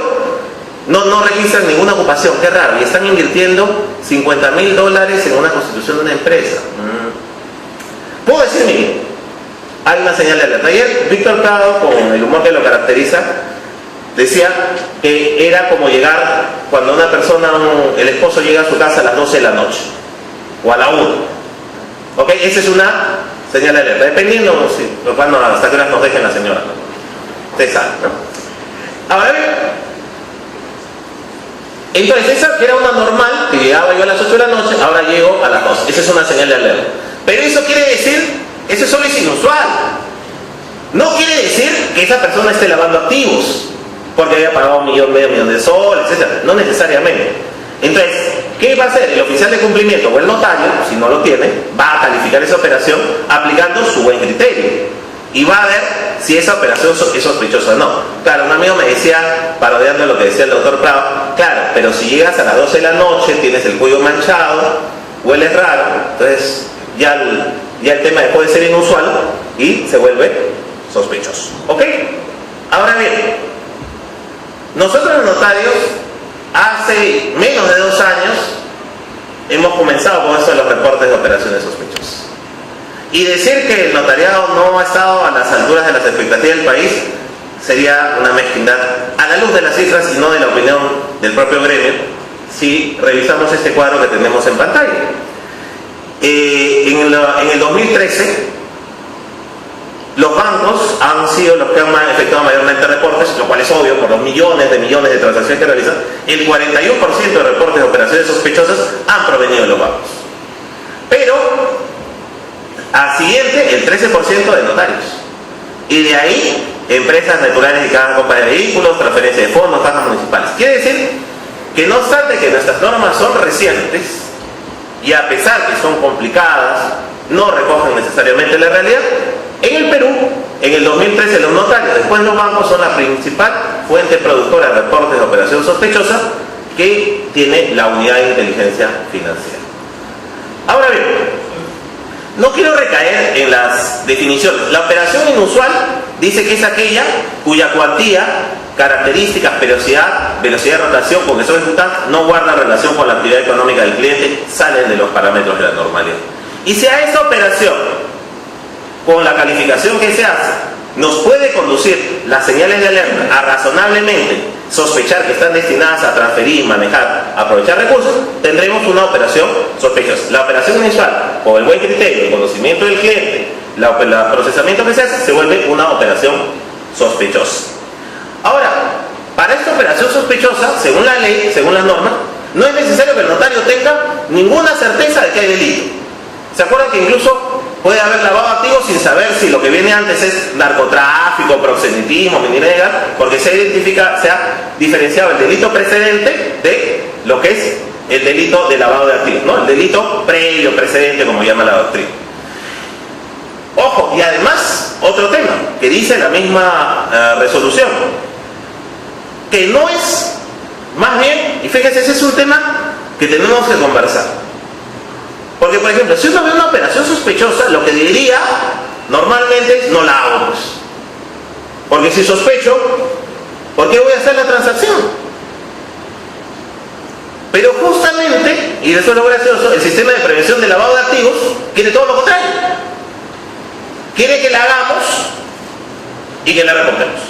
no registran ninguna ocupación. Qué raro. Y están invirtiendo $50,000 en una constitución de una empresa. Puedo decir, mire, hay una señal de alerta. Ayer Víctor Prado, con el humor que lo caracteriza, decía que era como llegar cuando una persona, el esposo llega a su casa a las 12 de la noche o a la 1. ¿Ok? Esa es una señal de alerta, dependiendo hasta qué horas nos dejen la señora. Usted sabe, ¿no? Ahora bien, entonces esa que era una normal, que llegaba yo a las 8 de la noche, ahora llego a las 12. Esa es una señal de alerta. Pero eso quiere decir, eso solo es inusual. No quiere decir que esa persona esté lavando activos porque haya pagado $1,5 millones de soles, etc. No necesariamente. Entonces, ¿qué va a hacer? El oficial de cumplimiento o el notario, si no lo tiene, va a calificar esa operación aplicando su buen criterio y va a ver si esa operación es sospechosa o no. Claro, un amigo me decía, parodiando lo que decía el doctor Prado, claro, pero si llegas a las 12 de la noche, tienes el cuello manchado, hueles raro, entonces ya el tema puede ser inusual y se vuelve sospechoso. ¿Ok? Ahora bien, nosotros los notarios hace menos de 2 años hemos comenzado con esto de los reportes de operaciones sospechosas. Y decir que el notariado no ha estado a las alturas de las expectativas del país sería una mezquindad a la luz de las cifras y no de la opinión del propio gremio si revisamos este cuadro que tenemos en pantalla. En el 2013 los bancos han sido los que han efectuado mayormente reportes, lo cual es obvio por los millones de transacciones que realizan. El 41% de reportes de operaciones sospechosas han provenido de los bancos. Pero, al siguiente, el 13% de notarios. Y de ahí, empresas naturales dedicadas a compra de vehículos, transferencia de fondos, tasas municipales. Quiere decir que no obstante que nuestras normas son recientes y a pesar que son complicadas, no recogen necesariamente la realidad, en el Perú, en el 2013 los notarios, después los bancos, son la principal fuente productora de reportes de operación sospechosa que tiene la unidad de inteligencia financiera. Ahora bien, no quiero recaer en las definiciones. La operación inusual dice que es aquella cuya cuantía, características, velocidad de rotación con que son ejecutadas no guarda relación con la actividad económica del cliente, salen de los parámetros de la normalidad. Y si a esta operación, con la calificación que se hace, nos puede conducir las señales de alerta a razonablemente sospechar que están destinadas a transferir, manejar, aprovechar recursos, tendremos una operación sospechosa. La operación inicial, con el buen criterio, el conocimiento del cliente, el procesamiento que se hace, se vuelve una operación sospechosa. Ahora, para esta operación sospechosa, según la ley, según las normas, no es necesario que el notario tenga ninguna certeza de que hay delito. ¿Se acuerdan que incluso puede haber lavado activos sin saber si lo que viene antes es narcotráfico, proxenetismo, minería ilegal, porque se ha diferenciado el delito precedente de lo que es el delito de lavado de activos, ¿no? El delito previo, precedente, como llama la doctrina. Ojo, y además, otro tema que dice la misma resolución, que no es, más bien, y fíjense, ese es un tema que tenemos que conversar. Porque, por ejemplo, si uno ve una operación sospechosa, lo que diría normalmente es no la hago, pues. Porque si sospecho, ¿por qué voy a hacer la transacción? Pero justamente, y eso es lo gracioso, el sistema de prevención de lavado de activos quiere todo lo contrario. Quiere que la hagamos y que la reportemos.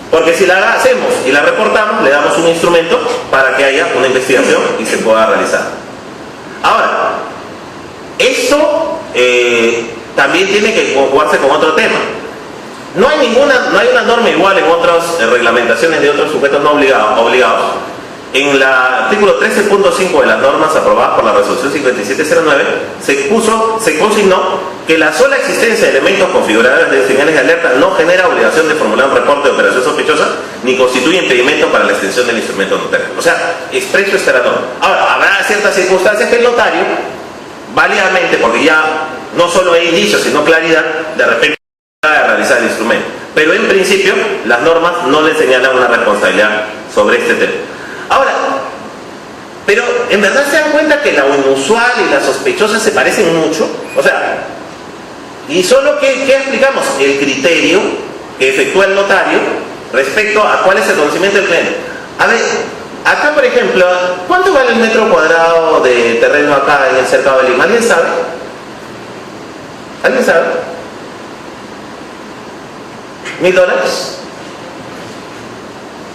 Porque si la hacemos y la reportamos, le damos un instrumento para que haya una investigación y se pueda realizar. Ahora, esto también tiene que conjugarse con otro tema. No hay una norma igual en otras reglamentaciones de otros sujetos no obligados. En el artículo 13.5 de las normas aprobadas por la resolución 5709 se consignó que la sola existencia de elementos configuradores de señales de alerta no genera obligación de formular un reporte de operación sospechosa ni constituye impedimento para la extensión del instrumento notario. O sea, expreso está la norma. Ahora, habrá ciertas circunstancias que el notario, válidamente, porque ya no solo hay indicios, sino claridad, de repente a realizar el instrumento. Pero en principio, las normas no le señalan una responsabilidad sobre este tema. Ahora, pero en verdad se dan cuenta que la inusual y la sospechosa se parecen mucho. O sea, y solo ¿qué explicamos? El criterio que efectúa el notario respecto a cuál es el conocimiento del cliente. A ver, acá por ejemplo, ¿cuánto vale el metro cuadrado de terreno acá en el cercado de Lima? ¿Alguien sabe? ¿Alguien sabe? ¿$1,000?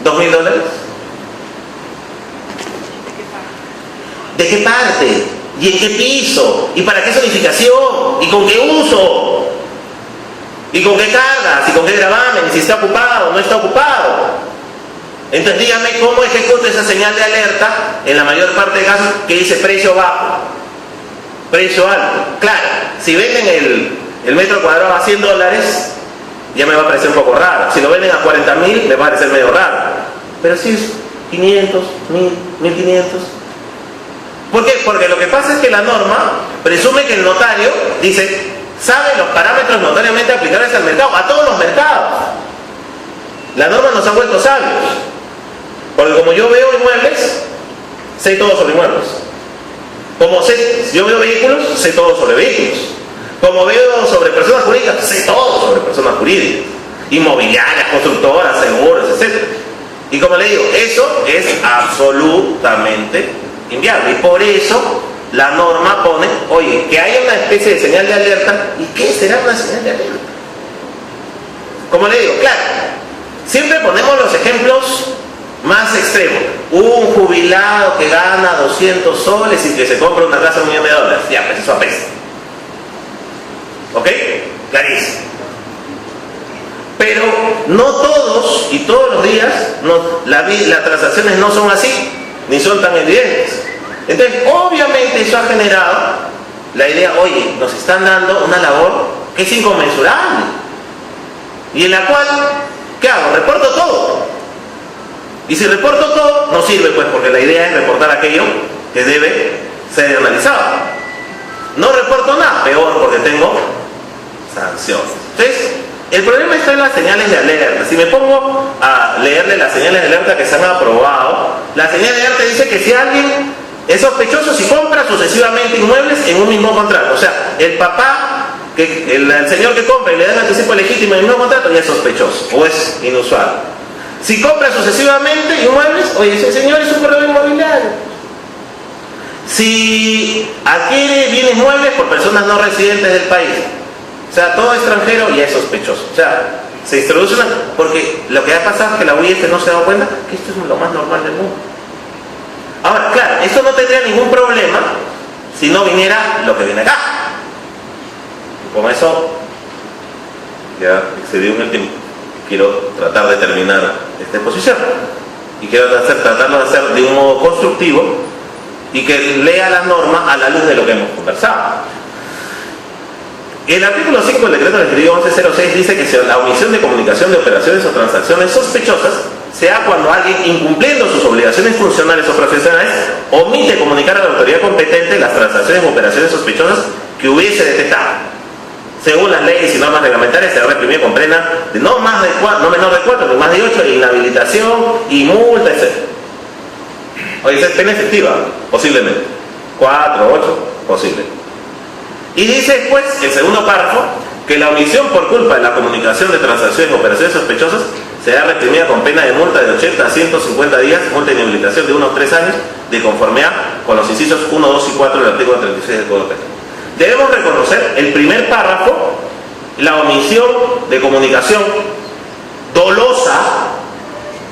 ¿$2,000? ¿De qué parte? ¿Y en qué piso? ¿Y para qué zonificación? ¿Y con qué uso? ¿Y con qué cargas? ¿Y con qué gravamen? ¿Y si está ocupado o no está ocupado? Entonces dígame cómo ejecuto esa señal de alerta en la mayor parte de casos que dice precio bajo, precio alto. Claro, si venden el metro cuadrado a $100, ya me va a parecer un poco raro. Si lo venden a 40.000, me va a parecer medio raro. Pero si es 500, 1.000, 1.500... ¿Por qué? Porque lo que pasa es que la norma presume que el notario dice, sabe los parámetros notariamente aplicables al mercado, a todos los mercados. La norma nos ha vuelto sabios. Porque como yo veo inmuebles, sé todo sobre inmuebles. Como yo veo vehículos, sé todo sobre vehículos. Como veo sobre personas jurídicas, sé todo sobre personas jurídicas. Inmobiliarias, constructoras, seguros, etc. Y como le digo, eso es absolutamente inviable. Y por eso la norma pone, oye, que haya una especie de señal de alerta. ¿Y qué será una señal de alerta? Como le digo, claro, siempre ponemos los ejemplos más extremos. Un jubilado que gana 200 soles y que se compra una casa de $1.000.000. Ya, pues eso apesta. ¿Ok? Clarísimo. Pero no todos y todos los días las transacciones no son así, ni son tan evidentes. Entonces, obviamente eso ha generado la idea, oye, nos están dando una labor que es inconmensurable. y en la cual, ¿qué hago? Reporto todo. Y si reporto todo, no sirve, pues, porque la idea es reportar aquello que debe ser analizado. No reporto nada, peor, porque tengo sanciones. Entonces, el problema está en las señales de alerta. Si me pongo a leerle las señales de alerta que se han aprobado, la señal de alerta dice que si alguien es sospechoso, si compra sucesivamente inmuebles en un mismo contrato, o sea, el papá, el señor que compra y le da el anticipo legítimo en el mismo contrato, ya es sospechoso o es inusual. Si compra sucesivamente inmuebles, oye, ese señor es un corredor inmobiliario. Si adquiere bienes muebles por personas no residentes del país, o sea, todo extranjero, ya es sospechoso. O sea, se introduce una... Porque lo que ha pasado es que la UIF no se ha dado cuenta que esto es lo más normal del mundo. Ahora, claro, esto no tendría ningún problema si no viniera lo que viene acá. Y con eso ya excedí el tiempo. Quiero tratar de terminar esta exposición y quiero tratarlo de hacer de un modo constructivo y que lea las normas a la luz de lo que hemos conversado. El artículo 5 del decreto legislativo 1106 dice que la omisión de comunicación de operaciones o transacciones sospechosas se da cuando alguien, incumpliendo sus obligaciones funcionales o profesionales, omite comunicar a la autoridad competente las transacciones o operaciones sospechosas que hubiese detectado. Según las leyes y normas reglamentarias, se reprimido con pena de no menor de 4, ni más de 8, inhabilitación y multa, etc. Oye, ¿es pena efectiva? Posiblemente. 4, 8, posible. Y dice después, el segundo párrafo, que la omisión por culpa de la comunicación de transacciones o operaciones sospechosas será reprimida con pena de multa de 80 a 150 días, multa de inhabilitación de 1 a 3 años, de conformidad con los incisos 1, 2 y 4 del artículo 36 del Código Penal. Debemos reconocer el primer párrafo, la omisión de comunicación dolosa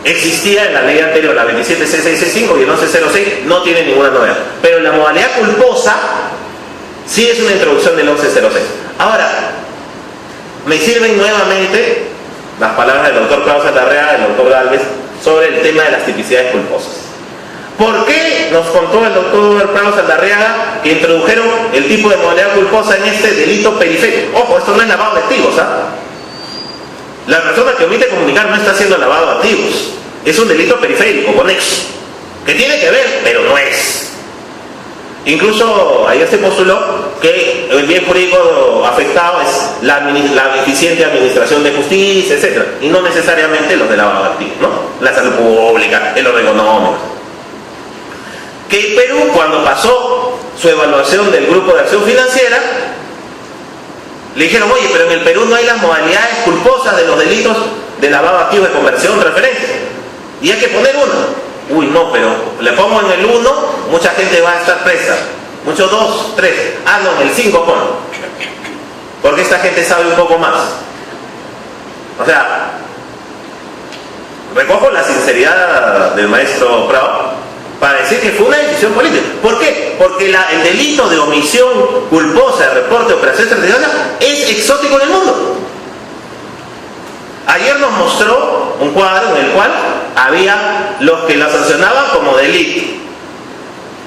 existía en la ley anterior, la 27.665 y el 1106, no tiene ninguna novedad. Pero la modalidad culposa sí es una introducción del 1106. Ahora, me sirven nuevamente las palabras del doctor Klaus Aldarriaga, del doctor Galvez, sobre el tema de las tipicidades culposas. ¿Por qué nos contó el doctor Klaus Aldarriaga que introdujeron el tipo de modalidad culposa en este delito periférico? Ojo, esto no es lavado de activos, ¿ah? La persona que omite comunicar no está haciendo lavado de activos. Es un delito periférico, conexo, que tiene que ver, pero no es. Incluso ayer se postuló que el bien jurídico afectado es la deficiente administración de justicia, etc. Y no necesariamente los de lavado de activos, ¿no? La salud pública, el orden económico. Que Perú, cuando pasó su evaluación del grupo de acción financiera, le dijeron, oye, pero en el Perú no hay las modalidades culposas de los delitos de lavado de activos, de conversión, transferencia. Y hay que poner uno. Uy, no, pero le pongo en el 1, mucha gente va a estar presa. Muchos 2, 3. Ah, no, en el 5 pongo. Porque esta gente sabe un poco más. O sea, recojo la sinceridad del maestro Prado para decir que fue una decisión política. ¿Por qué? Porque el delito de omisión culposa de reporte de operaciones extrajudiciales es exótico en el mundo. Ayer nos mostró un cuadro en el cual había los que lo sancionaban como delito,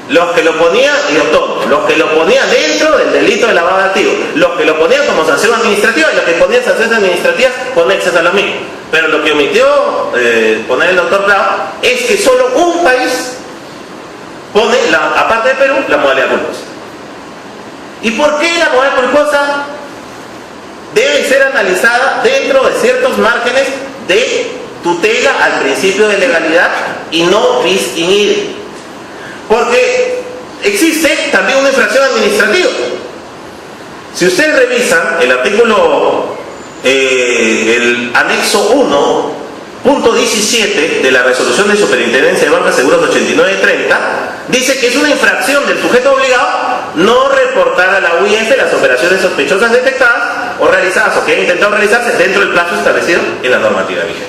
los que lo ponían, los que lo ponían dentro del delito de lavado de activos, los que lo ponían como sanción administrativa y los que ponían sanciones administrativas conexas a lo mismo. Pero lo que omitió poner el doctor Prado es que solo un país pone, aparte de Perú, la modalidad culposa. ¿Y por qué la modalidad culposa debe ser analizada dentro de ciertos márgenes de tutela al principio de legalidad y no bis in idem? Porque existe también una infracción administrativa. Si ustedes revisan el artículo, el anexo 1.17 de la resolución de superintendencia de bancas seguros 8930, dice que es una infracción del sujeto obligado no reportar a la UIF las operaciones sospechosas detectadas o realizadas o que han intentado realizarse dentro del plazo establecido en la normativa vigente.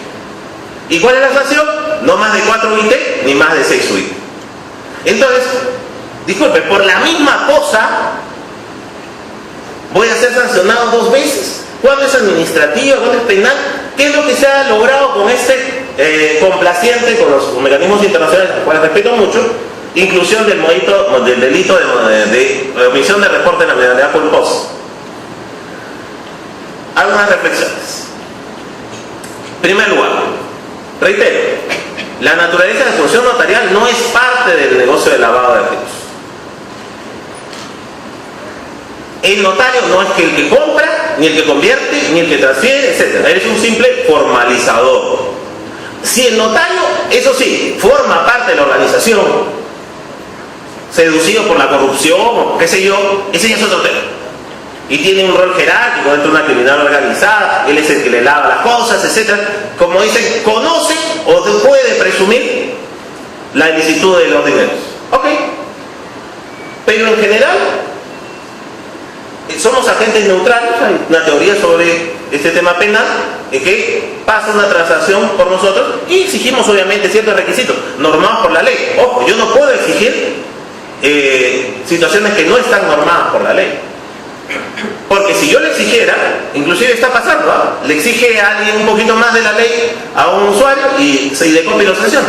¿Y cuál es la sanción? No más de 4 UIT ni más de 6 UIT. Entonces, disculpe, por la misma cosa voy a ser sancionado 2 veces. ¿Cuándo es administrativa? ¿Cuándo es penal? ¿Qué es lo que se ha logrado con este complaciente con los mecanismos internacionales, los cuales respeto mucho? Inclusión del delito de omisión de reporte en la modalidad culposa. Algunas reflexiones. En primer lugar, reitero, la naturaleza de función notarial no es parte del negocio de lavado de activos. El notario no es que el que compra, ni el que convierte, ni el que transfiere, etc. Él es un simple formalizador. Si el notario, eso sí, forma parte de la organización, seducido por la corrupción o qué sé yo, ese ya es otro tema. Y tiene un rol jerárquico dentro de una criminal organizada, él es el que le lava las cosas, etc. Como dicen, conoce o puede presumir la ilicitud de los dineros. Ok. Pero en general, somos agentes neutrales. Hay una teoría sobre este tema penal en que pasa una transacción por nosotros y exigimos obviamente ciertos requisitos normados por la ley. Ojo, yo no puedo exigir situaciones que no están normadas por la ley, porque si yo le exigiera, inclusive está pasando, ¿eh? Le exige a alguien un poquito más de la ley a un usuario y se le copia y lo sanciona.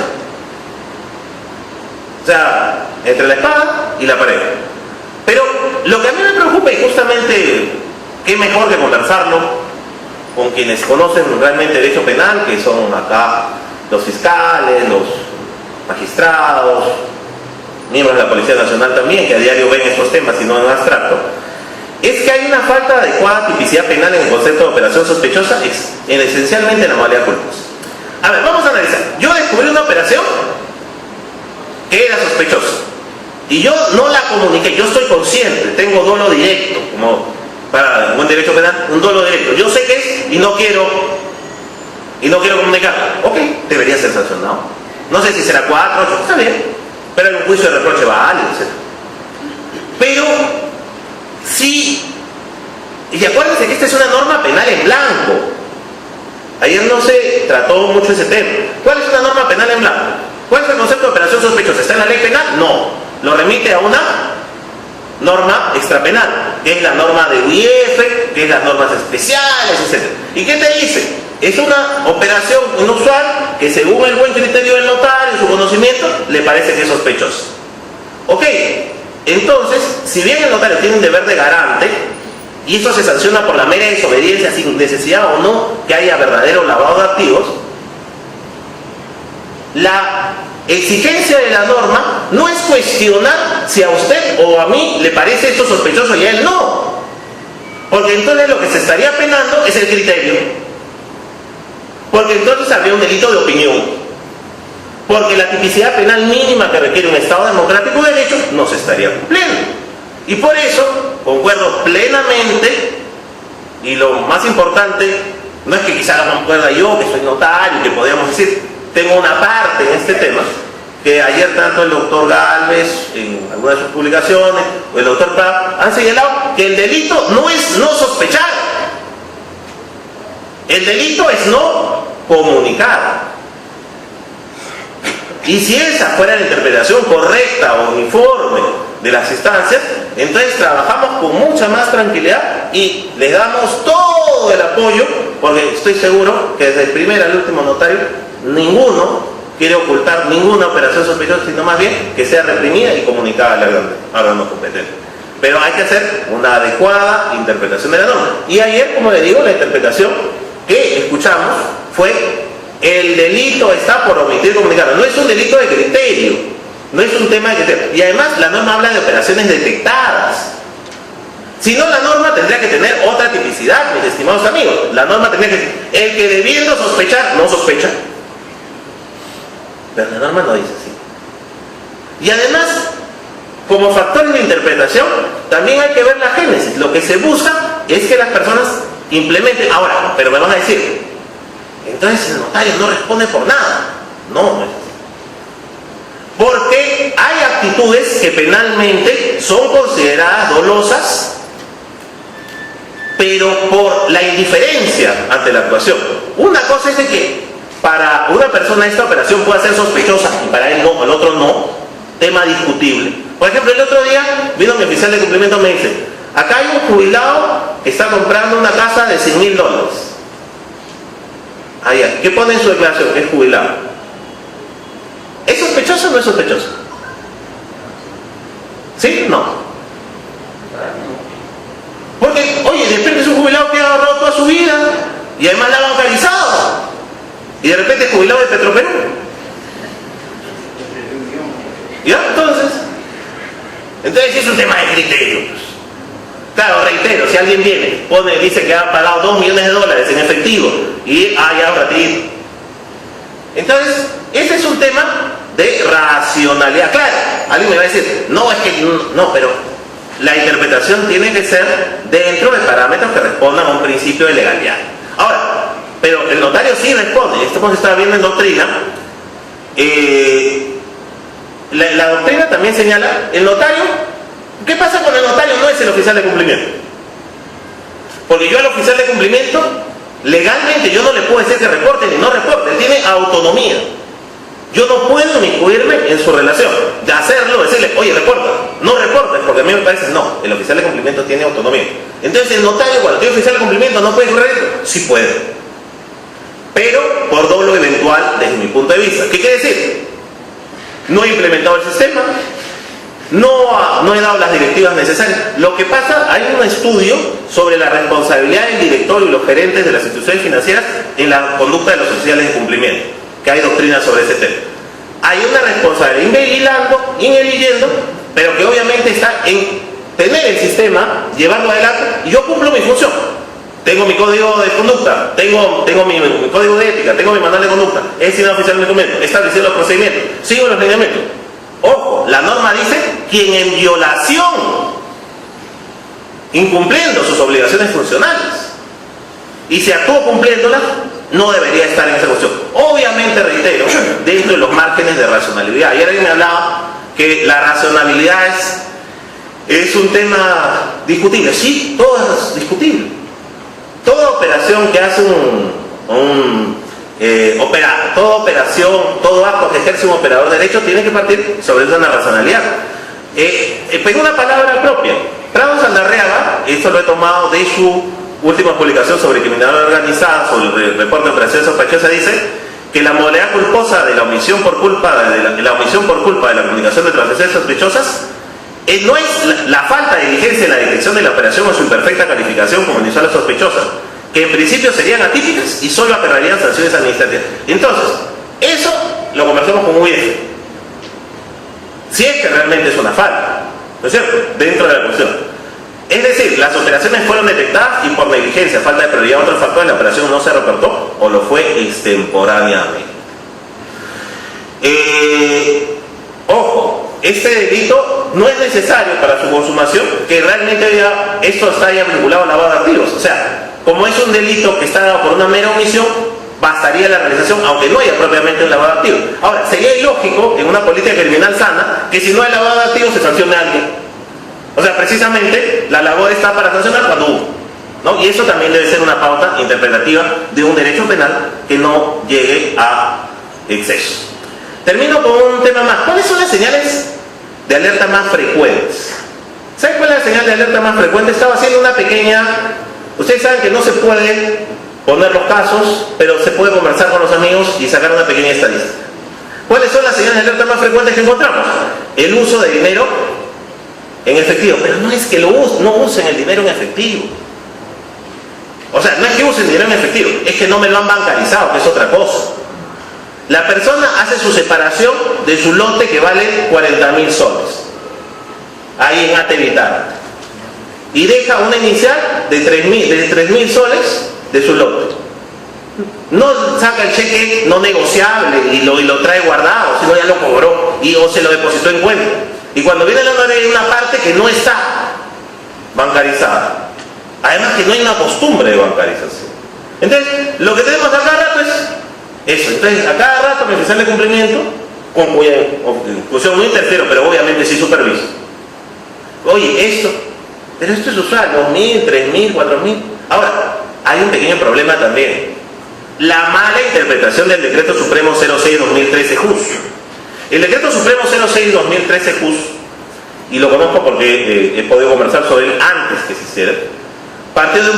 O sea, entre la espada y la pared. Pero lo que a mí me preocupa, y justamente qué mejor que conversarlo con quienes conocen realmente derecho penal, que son acá los fiscales, los magistrados, miembros de la Policía Nacional también, que a diario ven estos temas y no en abstracto, es que hay una falta de adecuada tipicidad penal en el concepto de operación sospechosa, esencialmente en la modalidad culpos. A ver, vamos a analizar. Yo descubrí una operación que era sospechosa y yo no la comuniqué. Yo estoy consciente, tengo dolo directo, como para un buen derecho penal, un dolo directo. Yo sé qué es y no quiero comunicarlo. Ok, debería ser sancionado. No sé si será 4, 8, está bien, pero hay un juicio de reproche válido, etc. Pero sí, y acuérdense que esta es una norma penal en blanco. Ayer no se trató mucho ese tema. ¿Cuál es una norma penal en blanco? ¿Cuál es el concepto de operación sospechosa? ¿Está en la ley penal? No. Lo remite a una norma extrapenal, que es la norma de UIF, que es las normas especiales, etc. ¿Y qué te dice? Es una operación inusual que según el buen criterio del notario y su conocimiento, le parece que es sospechosa. Ok, entonces, si bien el notario tiene un deber de garante, y eso se sanciona por la mera desobediencia sin necesidad o no que haya verdadero lavado de activos, la exigencia de la norma no es cuestionar si a usted o a mí le parece esto sospechoso y a él no, porque entonces lo que se estaría penando es el criterio, porque entonces habría un delito de opinión, porque la tipicidad penal mínima que requiere un Estado democrático de derecho no se estaría cumpliendo. Y por eso concuerdo plenamente, y lo más importante no es que quizá lo concuerda yo, que soy notario, que podríamos decir, tengo una parte en este tema, que ayer tanto el doctor Gálvez, en algunas de sus publicaciones, o el doctor Prat, han señalado que el delito no es no sospechar, el delito es no comunicar. Y si esa fuera la interpretación correcta o uniforme de las instancias, entonces trabajamos con mucha más tranquilidad y le damos todo el apoyo, porque estoy seguro que desde el primer al último notario, ninguno quiere ocultar ninguna operación sospechosa, sino más bien que sea reprimida y comunicada al órgano competente. Pero hay que hacer una adecuada interpretación de la norma. Y ayer, como le digo, la interpretación que escuchamos fue: el delito está por omitir comunicarlo. No es un delito de criterio, no es un tema de criterio. Y además la norma habla de operaciones detectadas. Si no, la norma tendría que tener otra tipicidad, mis estimados amigos. La norma tendría que decir: el que debiendo sospechar, no sospecha. Pero la norma no dice así. Y además, como factor de interpretación, también hay que ver la génesis. Lo que se busca es que las personas implementen. Ahora, pero me van a decir, entonces el notario no responde por nada. No, no es así. Porque hay actitudes que penalmente son consideradas dolosas, pero por la indiferencia ante la actuación. Una cosa es de que para una persona esta operación puede ser sospechosa y para él no, el otro no, tema discutible. Por ejemplo, el otro día vino mi oficial de cumplimiento y me dice: acá hay un jubilado que está comprando una casa de $100,000. Allá, ¿qué pone en su declaración? Es jubilado. ¿Es sospechoso o no es sospechoso? ¿Sí? No. Porque, oye, de repente es un jubilado que ha ahorrado toda su vida y además la ha bancarizado. y de repente es jubilado de Petroperú. ¿Ya? Entonces es un tema de criterio. Claro, reitero, si alguien viene, dice que ha pagado 2 millones de dólares en efectivo y ya un ratito. Entonces, ese es un tema de racionalidad. Claro, alguien me va a decir, no, es que no, pero la interpretación tiene que ser dentro de parámetros que respondan a un principio de legalidad. Ahora, pero el notario sí responde. Esto como se está viendo en doctrina. La doctrina también señala, el notario, ¿qué pasa con el notario? No es el oficial de cumplimiento. Porque yo al oficial de cumplimiento, legalmente yo no le puedo decir que reporte ni no reporte, él tiene autonomía. Yo no puedo inmiscuirme en su relación, de hacerlo, decirle, oye, reporta, no reportes, porque a mí me parece, no, el oficial de cumplimiento tiene autonomía. Entonces el notario, cuando tiene oficial de cumplimiento, ¿no puede correr? Sí puede. Pero por dolo eventual, desde mi punto de vista. ¿Qué quiere decir? No he implementado el sistema, no he dado las directivas necesarias. Lo que pasa, hay un estudio sobre la responsabilidad del directorio y los gerentes de las instituciones financieras en la conducta de los oficiales de cumplimiento, que hay doctrina sobre ese tema. Hay una responsabilidad inhibiyendo, pero que obviamente está en tener el sistema, llevarlo adelante, y yo cumplo mi función. Tengo mi código de conducta, tengo mi código de ética, tengo mi manual de conducta, he sido oficial de documento, he establecido los procedimientos, sigo los lineamientos. Ojo, la norma dice, quien en violación, incumpliendo sus obligaciones funcionales, y se actuó cumpliéndolas, no debería estar en esa cuestión. Obviamente, reitero, dentro de los márgenes de racionalidad. Y alguien me hablaba que la racionalidad es un tema discutible. Sí, todo es discutible. Toda operación que hace toda operación, todo acto que ejerce un operador de derecho tiene que partir sobre una racionalidad. Pero una palabra propia. Prado Saldarriaga, esto lo he tomado de su última publicación sobre criminalidad organizada, sobre el reporte de operaciones sospechosas, dice que la modalidad culposa de la omisión por culpa de la comunicación de transacciones sospechosas no es la falta de diligencia en la detección de la operación o su imperfecta calificación como iniciales sospechosas, que en principio serían atípicas y solo acarrearían sanciones administrativas. Entonces, eso lo conversamos con UIF. Si es que realmente es una falta, ¿no es cierto?, dentro de la cuestión. Es decir, las operaciones fueron detectadas y por negligencia, falta de prioridad, otros factores, la operación no se reportó o lo fue extemporáneamente. Ojo, este delito no es necesario para su consumación que realmente esto está ya vinculado al lavado de activos. O sea, como es un delito que está dado por una mera omisión, bastaría la realización, aunque no haya propiamente un lavado de activos. Ahora, sería ilógico en una política criminal sana que si no hay lavado de activos se sancione a alguien. O sea, precisamente la labor está para sancionar cuando hubo, ¿no? Y eso también debe ser una pauta interpretativa de un derecho penal que no llegue a exceso. Termino con un tema más. ¿Cuáles son las señales de alerta más frecuentes? ¿Saben cuál es la señal de alerta más frecuente? Estaba haciendo una pequeña... Ustedes saben que no se puede poner los casos, pero se puede conversar con los amigos y sacar una pequeña estadística. ¿Cuáles son las señales de alerta más frecuentes que encontramos? El uso de dinero en efectivo. Pero no es que no usen el dinero en efectivo. O sea, no es que usen dinero en efectivo, es que no me lo han bancarizado, que es otra cosa. La persona hace su separación de su lote que vale 40.000 soles. Ahí en AT Vital. Y deja una inicial de 3.000 soles de su lote. No saca el cheque no negociable y lo trae guardado, sino ya lo cobró o se lo depositó en cuenta. Y cuando viene la notaría hay una parte que no está bancarizada. Además que no hay una costumbre de bancarización. Entonces, lo que tenemos a cada rato es eso. Entonces, a cada rato mi oficial de cumplimiento, con cuya inclusión no interfiero, pero obviamente sí superviso. Oye, pero esto es usual, 2.000, 3.000, 4.000. Ahora, hay un pequeño problema también. La mala interpretación del Decreto Supremo 06-2013 JUS. El Decreto Supremo 06-2013 JUS, y lo conozco porque he podido conversar sobre él antes que se hiciera, partió de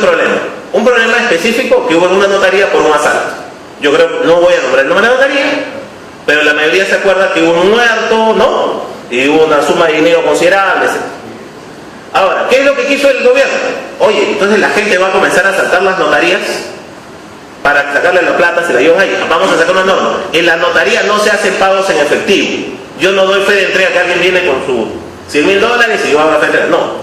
un problema específico que hubo en una notaría por un asalto. Yo creo, no voy a nombrar el nombre de la notaría, pero la mayoría se acuerda que hubo un muerto, ¿no? Y hubo una suma de dinero considerable, etc. Ahora, ¿qué es lo que quiso el gobierno? Oye, entonces la gente va a comenzar a asaltar las notarías. para sacarle la plata, se la llevan ahí. Vamos a sacar una norma. En la notaría no se hacen pagos en efectivo. Yo no doy fe de entrega que alguien viene con sus $100.000 y yo hago la fe de entrega. No.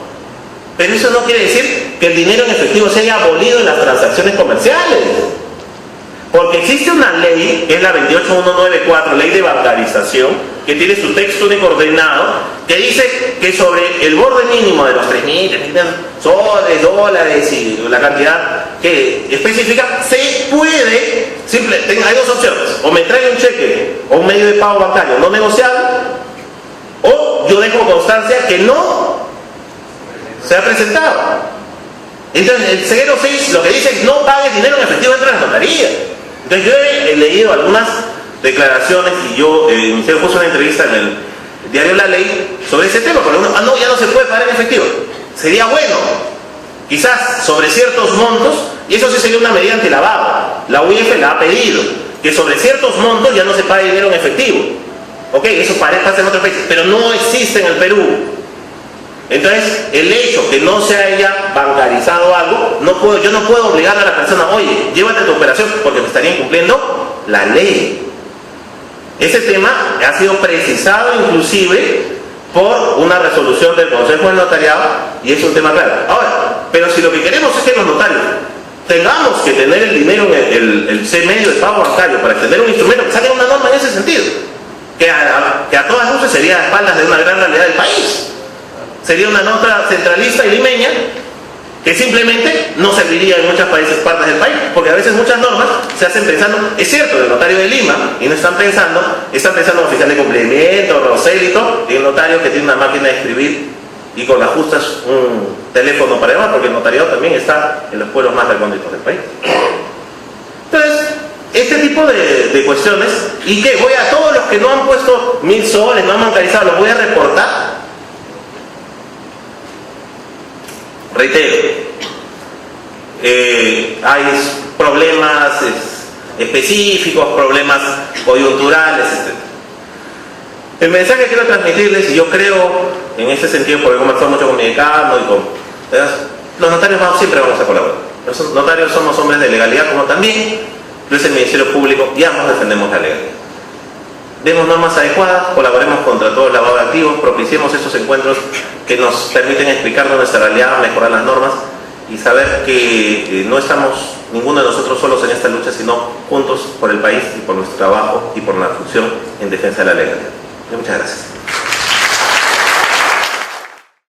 Pero eso no quiere decir que el dinero en efectivo se haya abolido en las transacciones comerciales. Porque existe una ley, que es la 28194, ley de bancarización, que tiene su texto único ordenado, que dice que sobre el borde mínimo de los 3.000 soles, dólares y la cantidad que especifica, se puede, hay dos opciones: o me trae un cheque o un medio de pago bancario no negociable, o yo dejo constancia que no se ha presentado. Entonces el 06 lo que dice es: no pagues dinero en efectivo dentro de la notaría. Entonces yo he leído algunas declaraciones y yo puse una entrevista en el diario La Ley sobre ese tema, porque uno, no, ya no se puede pagar en efectivo. Sería bueno, quizás sobre ciertos montos, y eso sí sería una medida antilavado. La UIF la ha pedido, que sobre ciertos montos ya no se pague dinero en efectivo. Ok, eso pasa en otros países, pero no existe en el Perú. Entonces, el hecho que no se haya bancarizado algo, yo no puedo obligar a la persona: oye, llévate tu operación, porque me estaría incumpliendo la ley. Ese tema ha sido precisado inclusive por una resolución del Consejo del Notariado, y es un tema claro. Ahora, pero si lo que queremos es que los notarios tengamos que tener el dinero en el medio de pago bancario para tener un instrumento, que saquen una norma en ese sentido, que a todas luces sería a espaldas de una gran realidad del país. Sería una nota centralista y limeña que simplemente no serviría en muchas partes del país, porque a veces muchas normas se hacen pensando, es cierto, el notario de Lima, y no están pensando en oficial de cumplimiento, Rosélito, y el notario que tiene una máquina de escribir y con las justas un teléfono para llamar, porque el notariado también está en los pueblos más recónditos del país. Entonces, este tipo de cuestiones, y que voy a todos los que no han puesto 1.000 soles, no han bancarizado, los voy a reportar. Reitero, hay problemas específicos, problemas coyunturales, etc. El mensaje que quiero transmitirles, y yo creo en este sentido, porque he conversado mucho con mi decano y con los notarios, siempre vamos a colaborar. Los notarios somos hombres de legalidad, como también lo es el Ministerio Público, y ambos defendemos la legalidad. Demos normas adecuadas, colaboremos contra todo el lavado de activos, propiciemos esos encuentros que nos permiten explicarnos nuestra realidad, mejorar las normas y saber que no estamos ninguno de nosotros solos en esta lucha, sino juntos por el país y por nuestro trabajo y por la función en defensa de la legalidad. Muchas gracias.